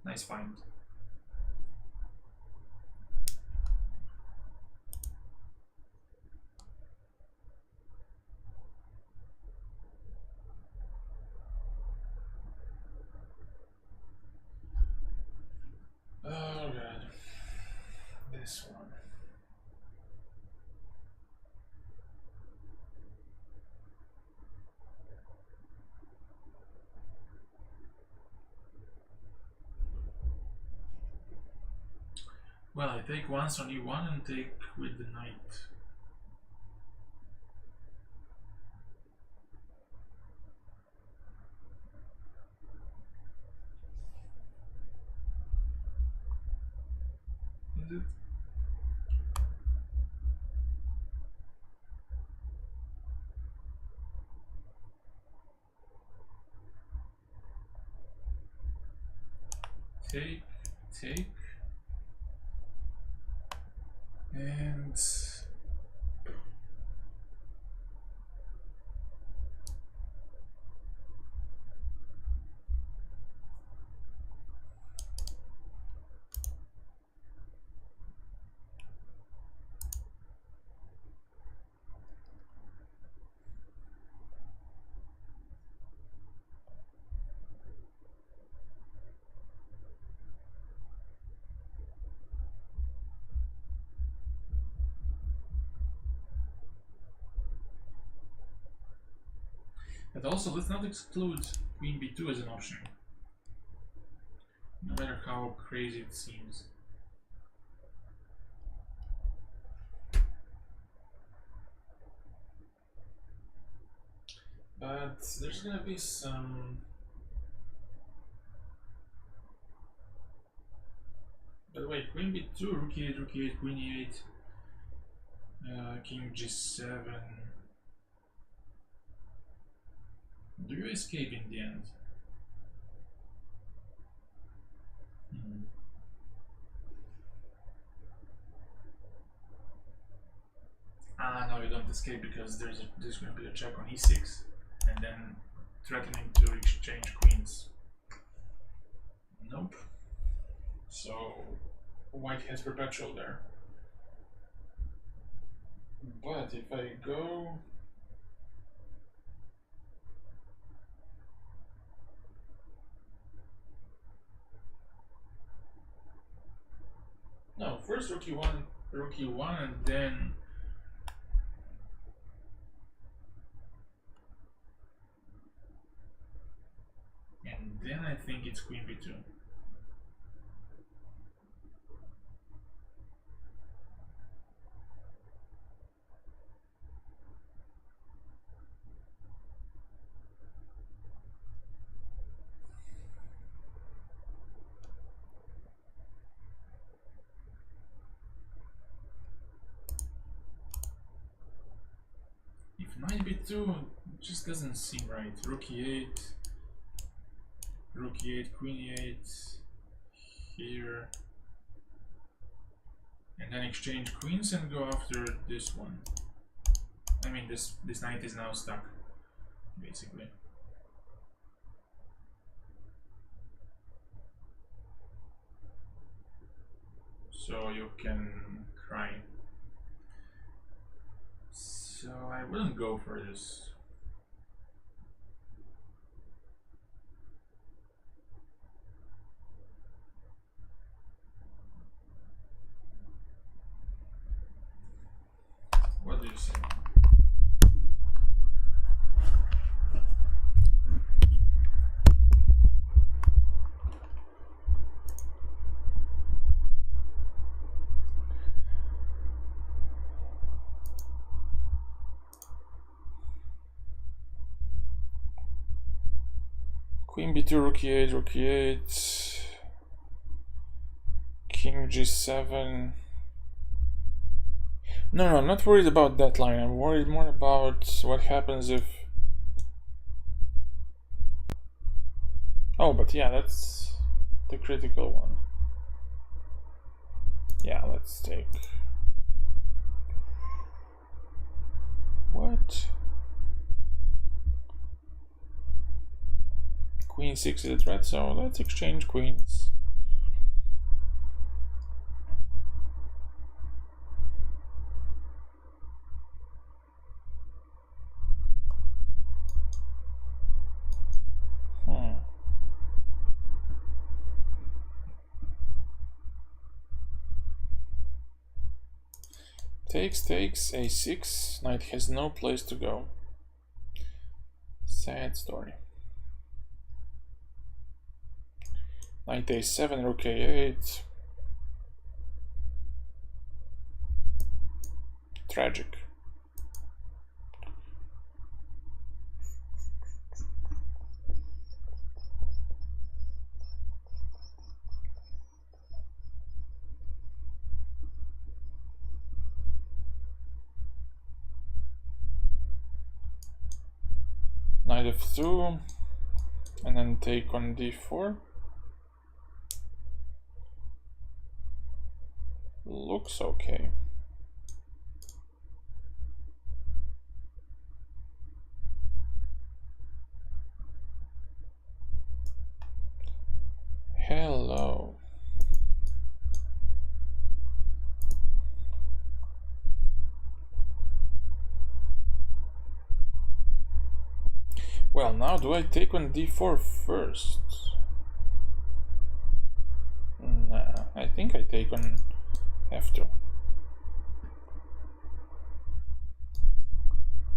Nice find. Oh god. This one. Well, I take once on e1 and take with the knight. Is it? Take, take, and but also let's not exclude queen b2 as an option, no matter how crazy it seems. But there's gonna be some. By the way, queen b2, rook e8, queen e8, king g7. Do you escape in the end? Ah, no, you don't escape because there's going to be a check on e6, and then threatening to exchange queens. Nope. So white has perpetual there. But if I go. No, first rook e1, and then. And then I think it's queen b2. If knight b2 just doesn't seem right. Rook e8, queen e8 here, and then exchange queens and go after this one. I mean, this knight is now stuck, basically. so you can cry. So I wouldn't go for this. What do you say? Queen b2, rook e8, rook e8, king g7. No, I'm not worried about that line. I'm worried more about what happens if... Oh, but yeah, that's the critical one. Yeah, let's take... What? Queen 6 is a threat, so let's exchange queens. Takes, a6, knight has no place to go. Sad story. Knight a7, rook a8. Tragic. Knight f2, and then take on d4. Looks okay. Hello. Well, now do I take on d4 first? Nah, I think I take on f2.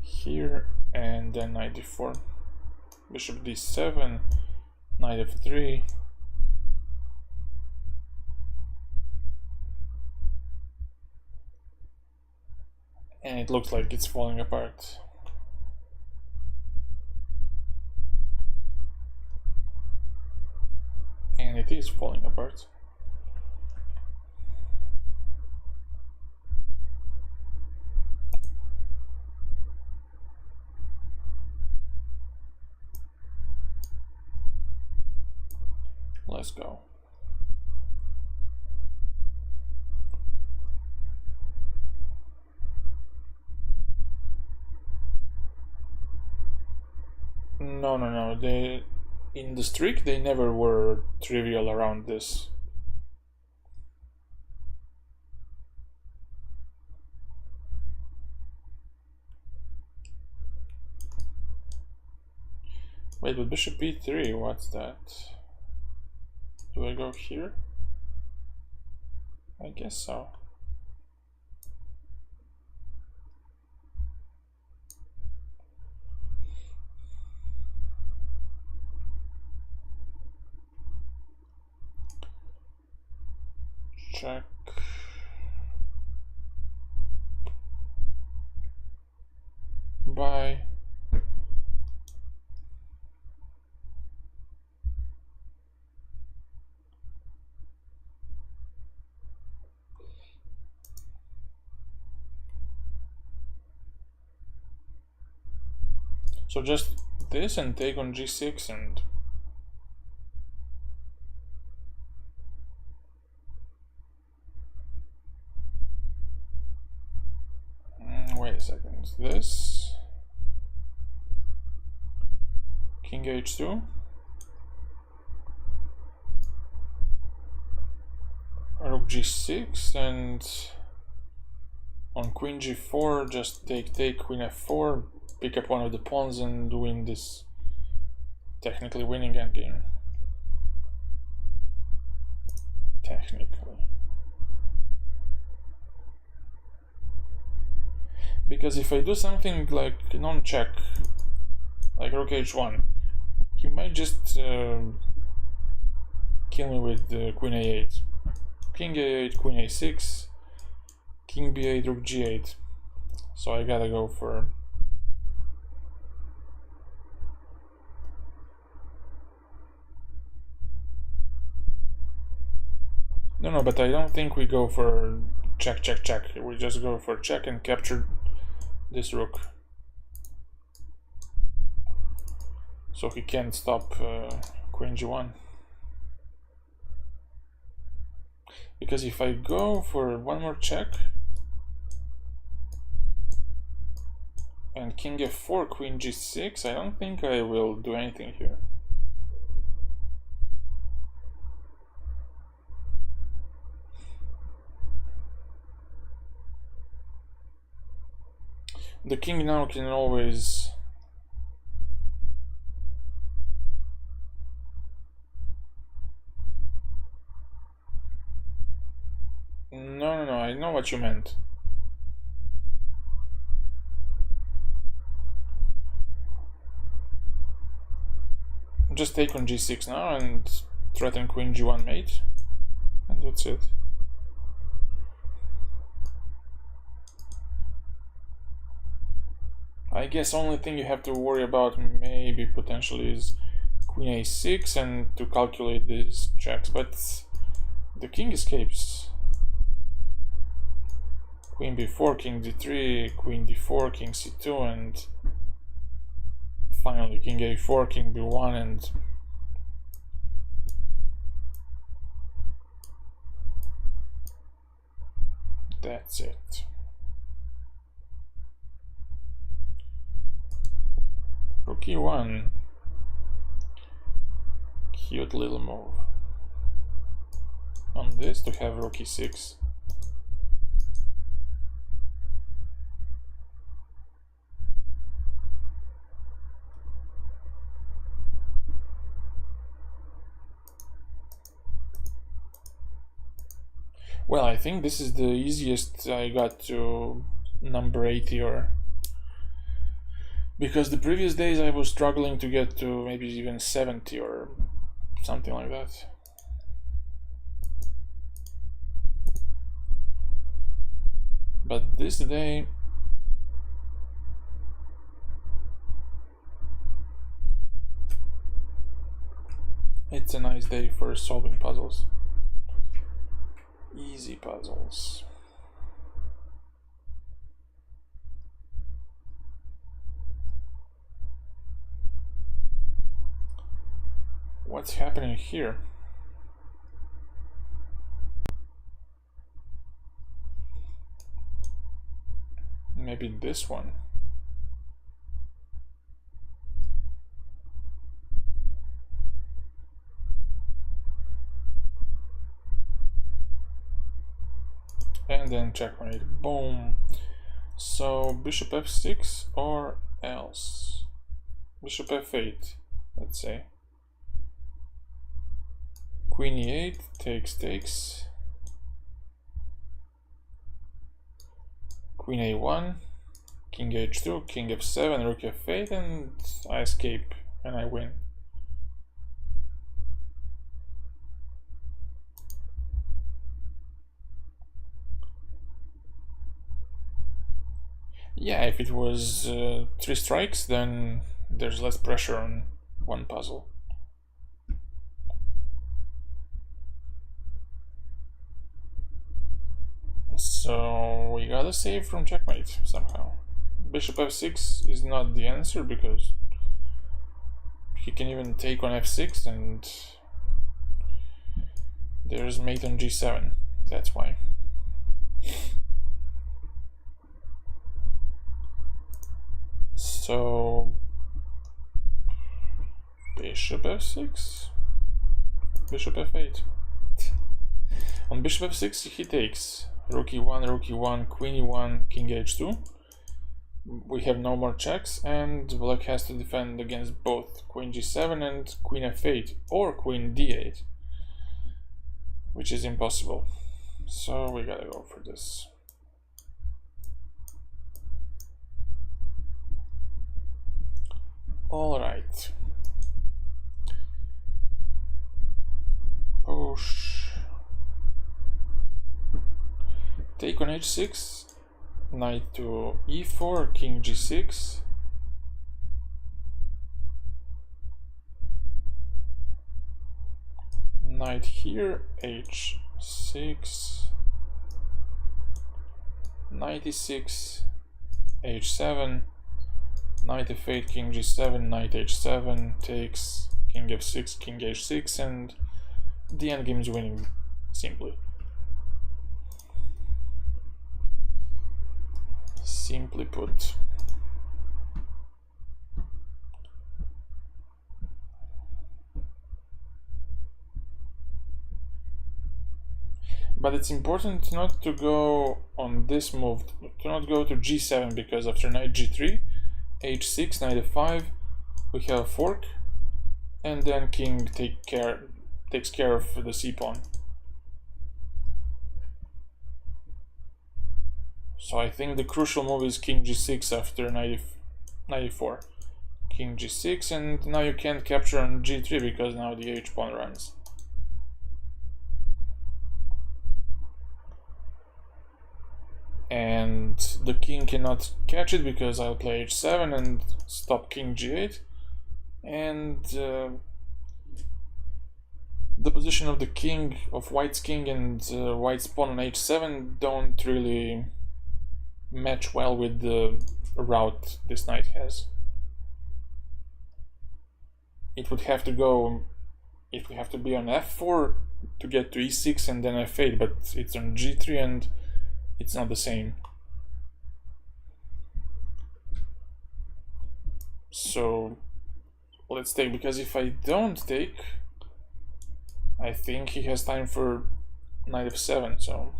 Here, and then knight d4. Bishop d7, knight f3. And it looks like it's falling apart. And it is falling apart. Let's go. No. They, in the streak, they never were trivial around this. Wait, but bishop e3, what's that? Do I go here? I guess so. Check. Bye. So just this and take on g6 and... wait a second. This... King h2. Rook g6, and on queen g4 just take queen f4, pick up one of the pawns and win this, technically winning endgame. Technically. Because if I do something like non-check, like rook h1, he might just kill me with queen a8. King a8, queen a6, king b8, rook g8. So I gotta go for... No, but I don't think we go for check, check, check. We just go for check and capture this rook. So he can't stop queen g1. Because if I go for one more check and king f4, queen g6, I don't think I will do anything here. The king now can always... No, I know what you meant. Just take on g6 now and threaten queen g1 mate, and that's it. I guess only thing you have to worry about maybe potentially is queen a6 and to calculate these checks, but the king escapes. Queen b4, king d3, queen d4, king c2, and finally king a4, king b1, and that's it. Rook e1. Cute little move. On this to have rook e6. Well, I think this is the easiest I got to number 80, or because the previous days I was struggling to get to maybe even 70 or something like that. But this day it's a nice day for solving puzzles. Easy puzzles. What's happening here? Maybe this one. And then checkmate. Boom. So bishop f6 or else. Bishop f8, let's say. Queen e8 takes. Queen a1, king h2, king f7, rook f8, and I escape and I win. Yeah, if it was 3 strikes, then there's less pressure on one puzzle. So we gotta save from checkmate somehow. Bishop f6 is not the answer because he can even take on f6 and there's mate on g7. That's why. So bishop f6, bishop f8. On bishop f6 he takes rook e1, queen e1, king h2. We have no more checks, and black has to defend against both queen g7 and queen f8 or queen d8, which is impossible. So we gotta go for this. All right. Push. Take on h6. Knight to e4, king g6. Knight here, h6. Knight e6, h7. Knight f8, king g7, knight h7, takes, king f6, king h6, and the endgame is winning, simply. Simply put. But it's important not to go on this move, to not go to g7, because after knight g3, h6, knight f5, we have a fork, and then king takes care of the c-pawn. So I think the crucial move is king g6 after knight e4. King g6, and now you can't capture on g3 because now the h-pawn runs. And the king cannot catch it because I'll play h7 and stop king g8. And the position of the king, of white's king and white's pawn on h7 don't really match well with the route this knight has. It would have to go, it would have to be on f4 to get to e6 and then f8, but it's on g3 and it's not the same. So let's take, because if I don't take, I think he has time for knight f7, so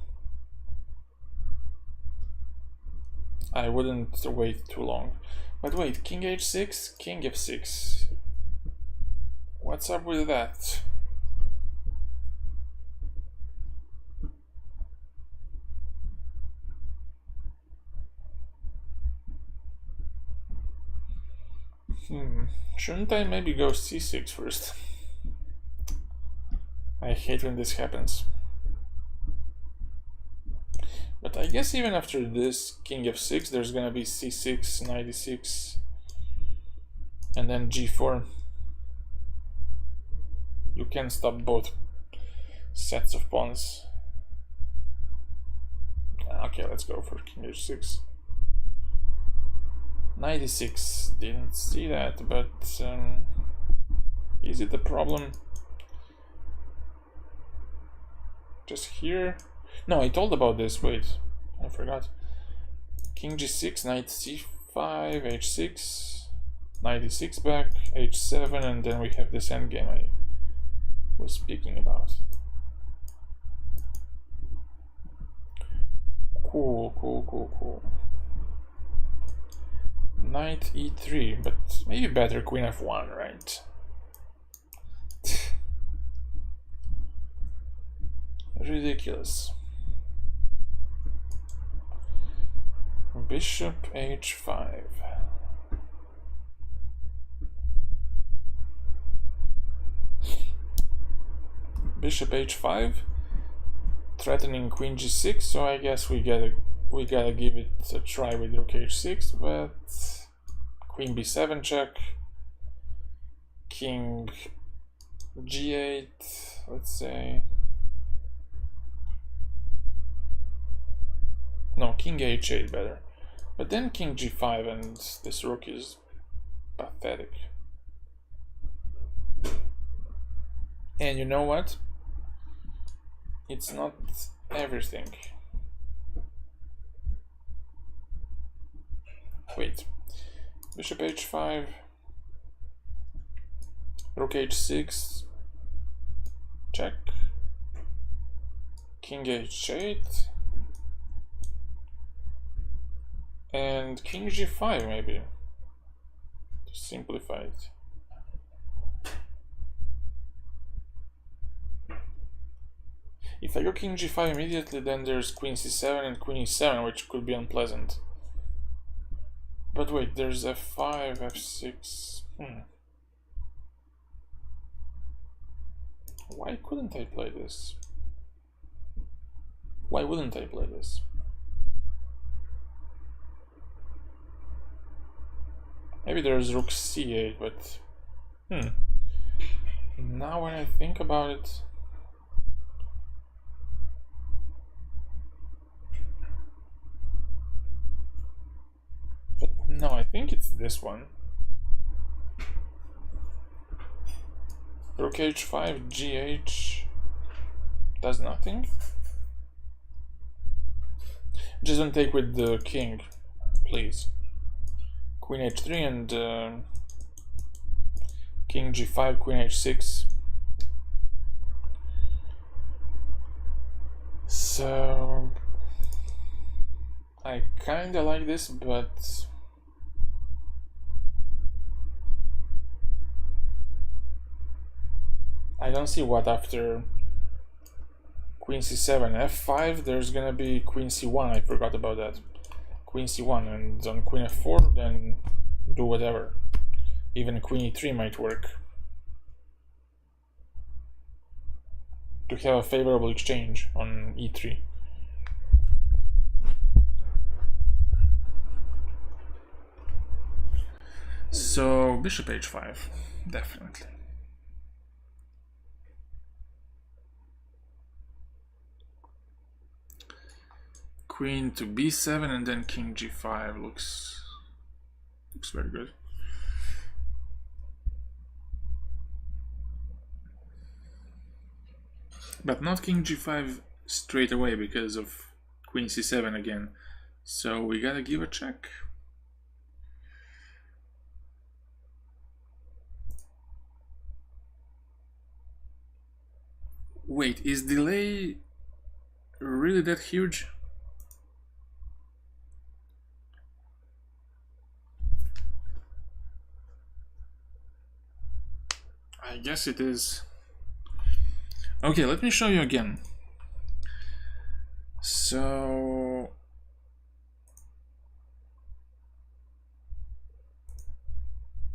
I wouldn't wait too long. But wait, king h6, king f6. What's up with that? Shouldn't I maybe go c6 first? I hate when this happens. But I guess even after this king f6, there's gonna be c6, knight e6, and then g4. You can stop both sets of pawns. Okay, let's go for king h6. Knight e6, didn't see that, but is it a problem? Just here? No, I told about this, wait, I forgot. King g6, knight c5, h6, knight e6 back, h7, and then we have this endgame I was speaking about. Cool. Knight e3, but maybe better queen f1, right? Ridiculous. Bishop h5. Bishop h5, threatening queen g6, so I guess we gotta give it a try with rook h6, but queen b7 check, king g8, let's say. No, king h8 better. But then king g5, and this rook is pathetic. And you know what? It's not everything. Wait. Bishop h5, rook h6, check, king h8 and king g5 maybe to simplify it. If I go king g5 immediately, then there's queen c7 and queen e7, which could be unpleasant. But wait, there's f5, f6. Why couldn't I play this? Why wouldn't I play this? Maybe there's rook c8, but now when I think about it, but no, I think it's this one. Rook h5, gh does nothing. Just don't take with the king, please. Queen h3 and king g5, queen h6. So I kinda like this, but I don't see what after queen c7, f5, there's gonna be queen c1, I forgot about that. Queen c1, and on queen f4, then do whatever. Even queen e3 might work. To have a favorable exchange on e3. So bishop h5, definitely. Queen to b7 and then king g5 looks very good. But not king g5 straight away because of queen c7 again. So we gotta give a check. Wait, is delay really that huge? I guess it is. Okay, let me show you again. So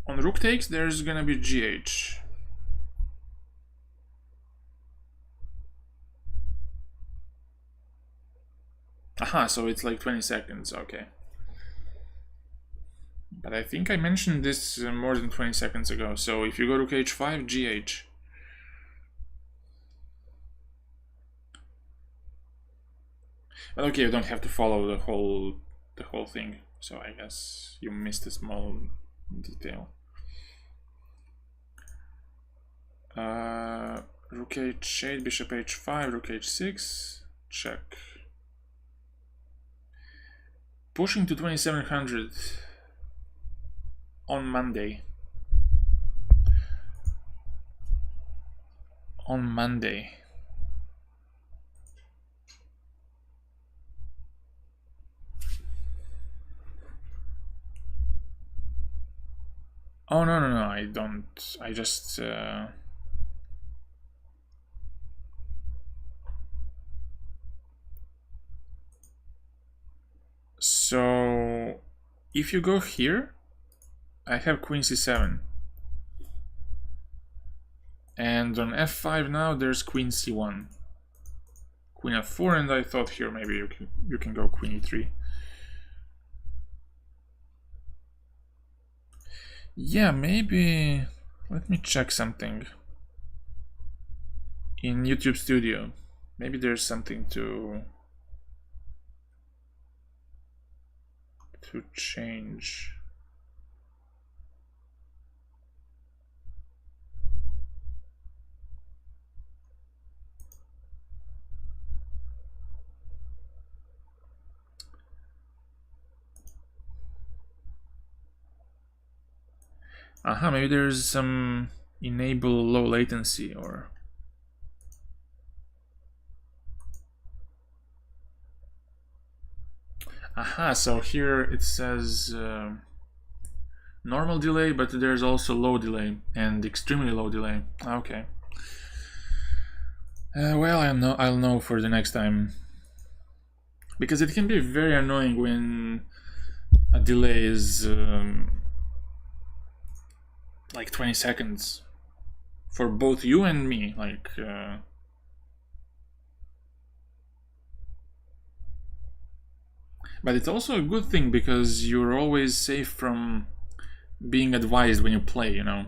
on rook takes, there's gonna be gh. Aha, so it's like 20 seconds, okay. But I think I mentioned this more than 20 seconds ago. So if you go rook h5, gh. But okay, you don't have to follow the whole thing. So I guess you missed a small detail. Rook h8, bishop h5, rook h6, check. Pushing to 2700 on Monday. On Monday. Oh, no, I don't. I just... So, if you go here, I have queen c7. And on f5 now, there's queen c1. Queen f4, and I thought here maybe you can go queen e3. Yeah, maybe... Let me check something. In YouTube Studio. Maybe there's something to change. Aha, maybe there's some enable low latency or... Aha, so here it says normal delay, but there's also low delay and extremely low delay. Okay. Well, I'll know for the next time, because it can be very annoying when a delay is like 20 seconds for both you and me. Like, but it's also a good thing because you're always safe from being advised when you play, you know.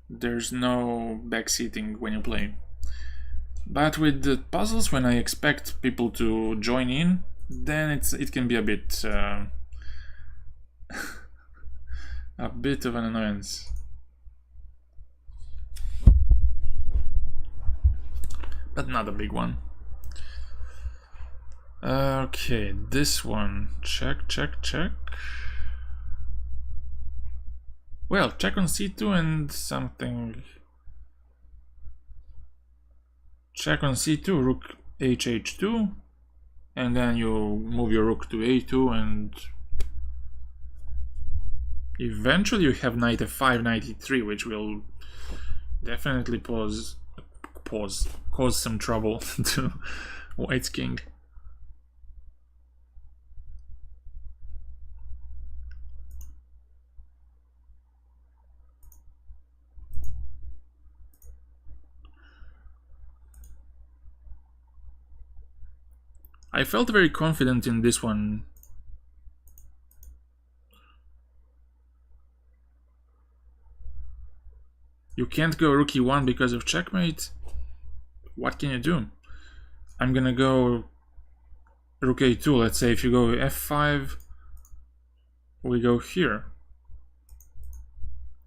There's no backseating when you play. But with the puzzles, when I expect people to join in, then it can be a bit a bit of an annoyance. But not a big one. Okay, this one. Check, check, check. Well, check on c2 and something. Check on c2, rook h2, and then you move your rook to a2, and eventually you have knight f5, knight e3, which will definitely cause some trouble to white's king. I felt very confident in this one. You can't go rook e1 because of checkmate. What can you do? I'm gonna go rook a2. Let's say if you go f5, we go here.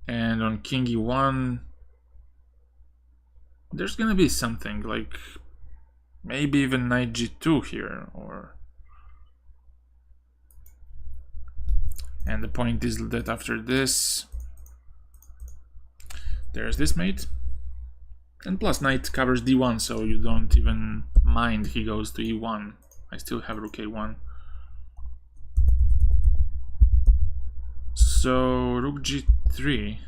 And on king e1, there's gonna be something like maybe even knight g2 here, or... And the point is that after this, there's this mate. And plus knight covers d1, so you don't even mind he goes to e1. I still have rook a1. So rook g3.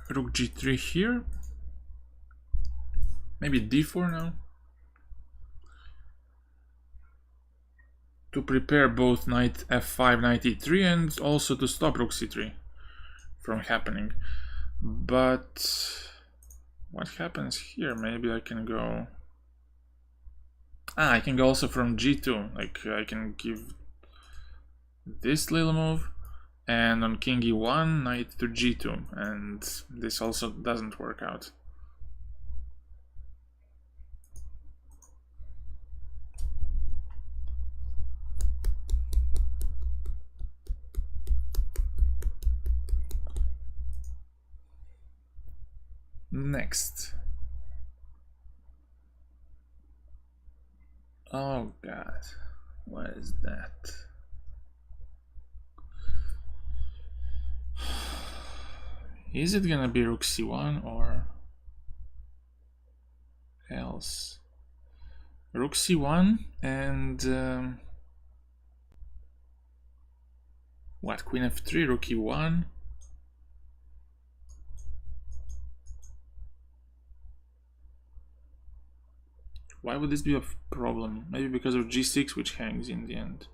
Rook g3 here. Maybe d4 now. To prepare both knight f5, knight e3, and also to stop rook c3 from happening. But what happens here? Maybe I can go... I can go also from g2. Like, I can give this little move, and on king e1, knight to g2, and this also doesn't work out. Next. Oh god, what is that? Is it gonna be rook c1 or else? Rook c1 and what? Queen f3, rook e1. Why would this be a problem? Maybe because of g6, which hangs in the end.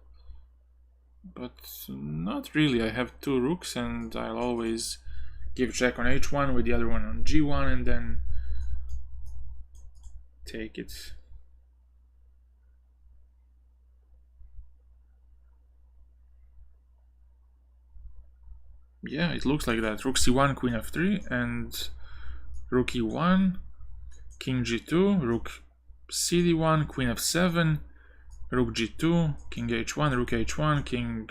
But not really. I have two rooks and I'll always give check on h1 with the other one on g1 and then take it. Yeah, it looks like that. Rook c1, queen f3, and rook e1, king g2, rook cd1, queen f7, rook g2, king h1, rook h1, king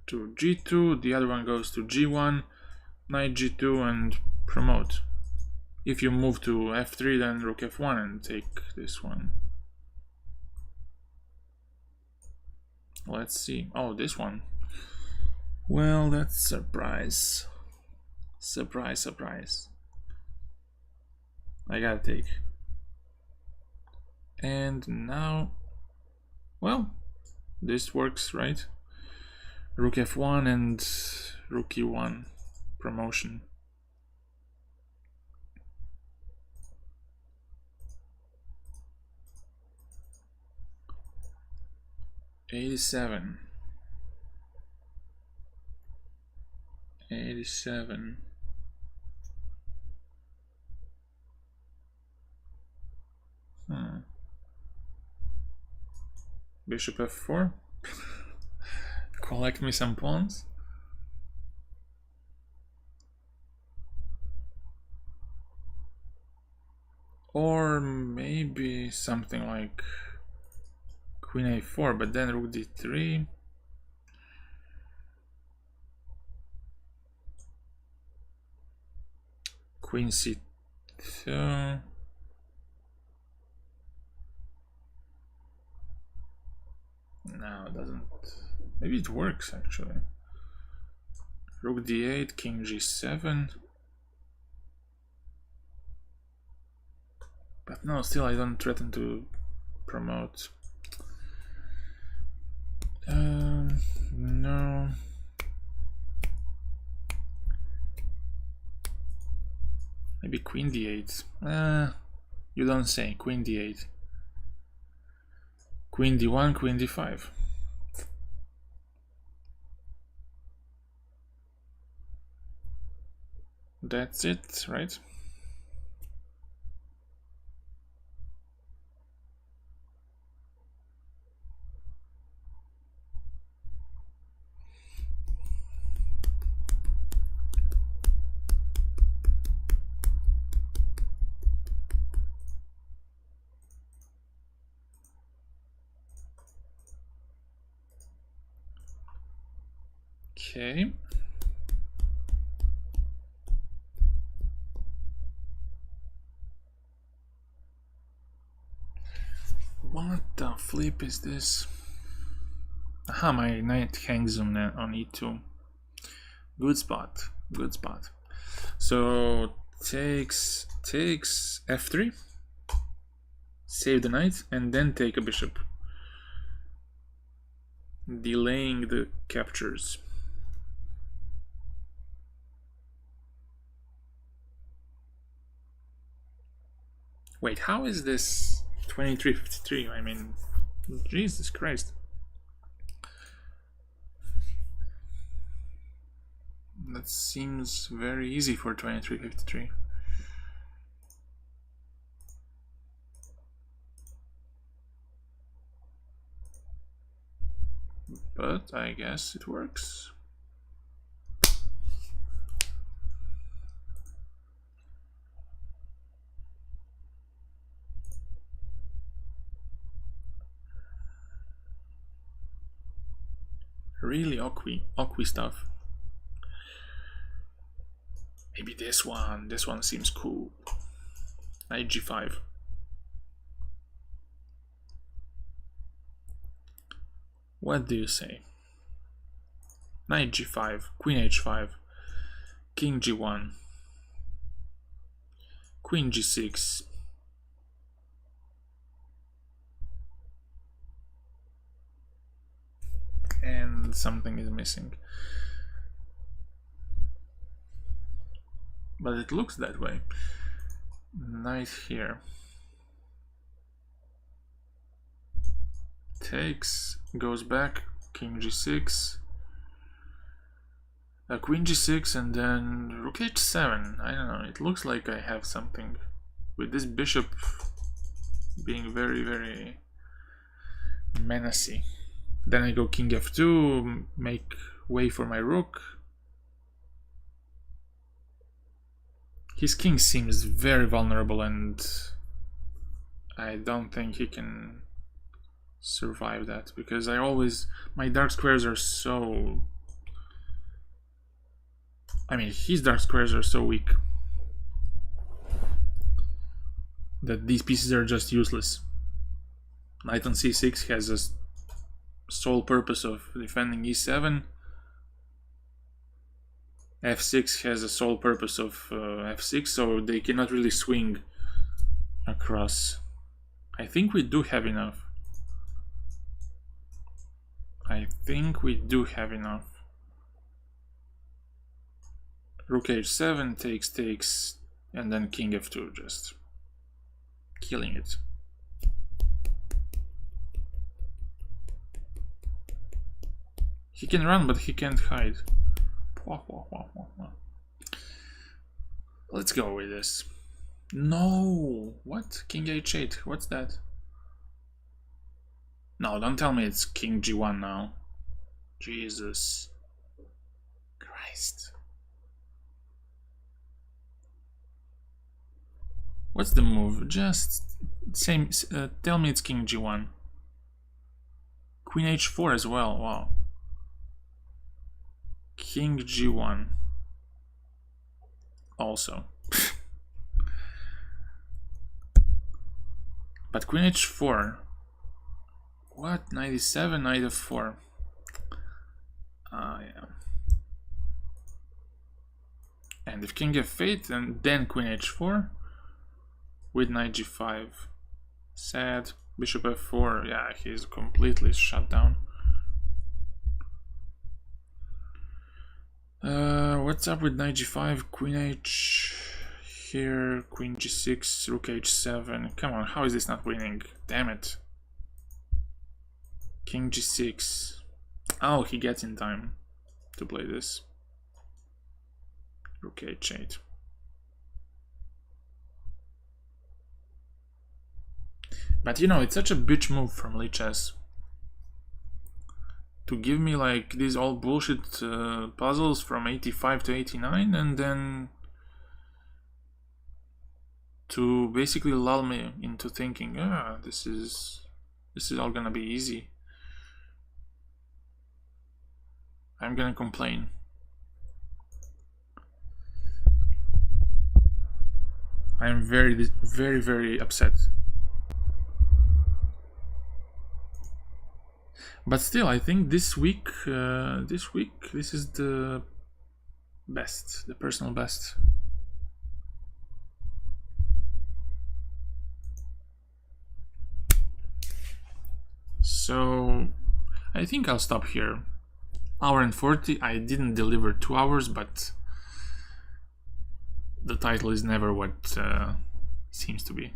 to g2, the other one goes to g1, knight g2, and promote. If you move to f3, then rook f1 and take this one. Let's see. Oh, this one. Well, that's surprise. Surprise, surprise. I gotta take. And now, well, this works, right? Rook f1 and rook e1 promotion. '87. Bishop f4. Collect me some pawns. Or maybe something like queen a4, but then rook d3. Queen c2. No, it doesn't. Maybe it works actually. Rook d8, king g7. But no, still I don't threaten to promote. No. Maybe queen d8. You don't say. Queen d8. Queen d1, queen d5. That's it, right? Okay. What the flip is this? Aha, my knight hangs on e2. Good spot. Good spot. So takes f3. Save the knight and then take a bishop. Delaying the captures. Wait, how is this 2353? I mean, Jesus Christ. That seems very easy for 2353. But I guess it works. Really awkward stuff. Maybe this one seems cool. Knight g5. What do you say? Knight g5, queen h5, king g1, queen g6, and something is missing. But it looks that way. Knight here. Takes, goes back, king g6, queen g6, and then rook h7. I don't know, it looks like I have something with this bishop being very, very menacing. Then I go king f2, make way for my rook. His king seems very vulnerable, and I don't think he can survive that, because my dark squares are so... I mean, his dark squares are so weak that these pieces are just useless. Knight on c6 has sole purpose of defending e7. f6 has a sole purpose of f6, so they cannot really swing across. I think we do have enough. I think we do have enough. Rook h7 takes, and then king f2, just killing it. He can run, but he can't hide. Let's go with this. No! What? King h8, what's that? No, don't tell me it's king g1 now. Jesus Christ. What's the move? Just same. Tell me it's king g1. Queen h4 as well. Wow. King g1. Also. But queen h4. What? Knight e7, knight f4. Yeah. And if king f8, and then queen h4 with knight g5. Sad. Bishop f4. Yeah, he's completely shut down. What's up with knight g5, queen h here, queen g6, rook h7. Come on, how is this not winning? Damn it. King g6. Oh, he gets in time to play this. Rook h8. But you know, it's such a bitch move from Lichess to give me like these all bullshit puzzles from 85 to 89 and then to basically lull me into thinking, ah, this is all gonna be easy. I'm gonna complain. I'm very, very, very upset. But still, I think this week, this is the best, the personal best. So, I think I'll stop here. Hour and 40. I didn't deliver 2 hours, but the title is never what seems to be.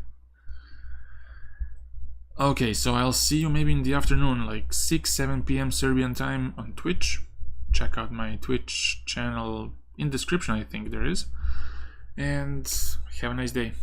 Okay, so I'll see you maybe in the afternoon, like 6-7 p.m. Serbian time on Twitch. Check out my Twitch channel in description, I think there is. And have a nice day.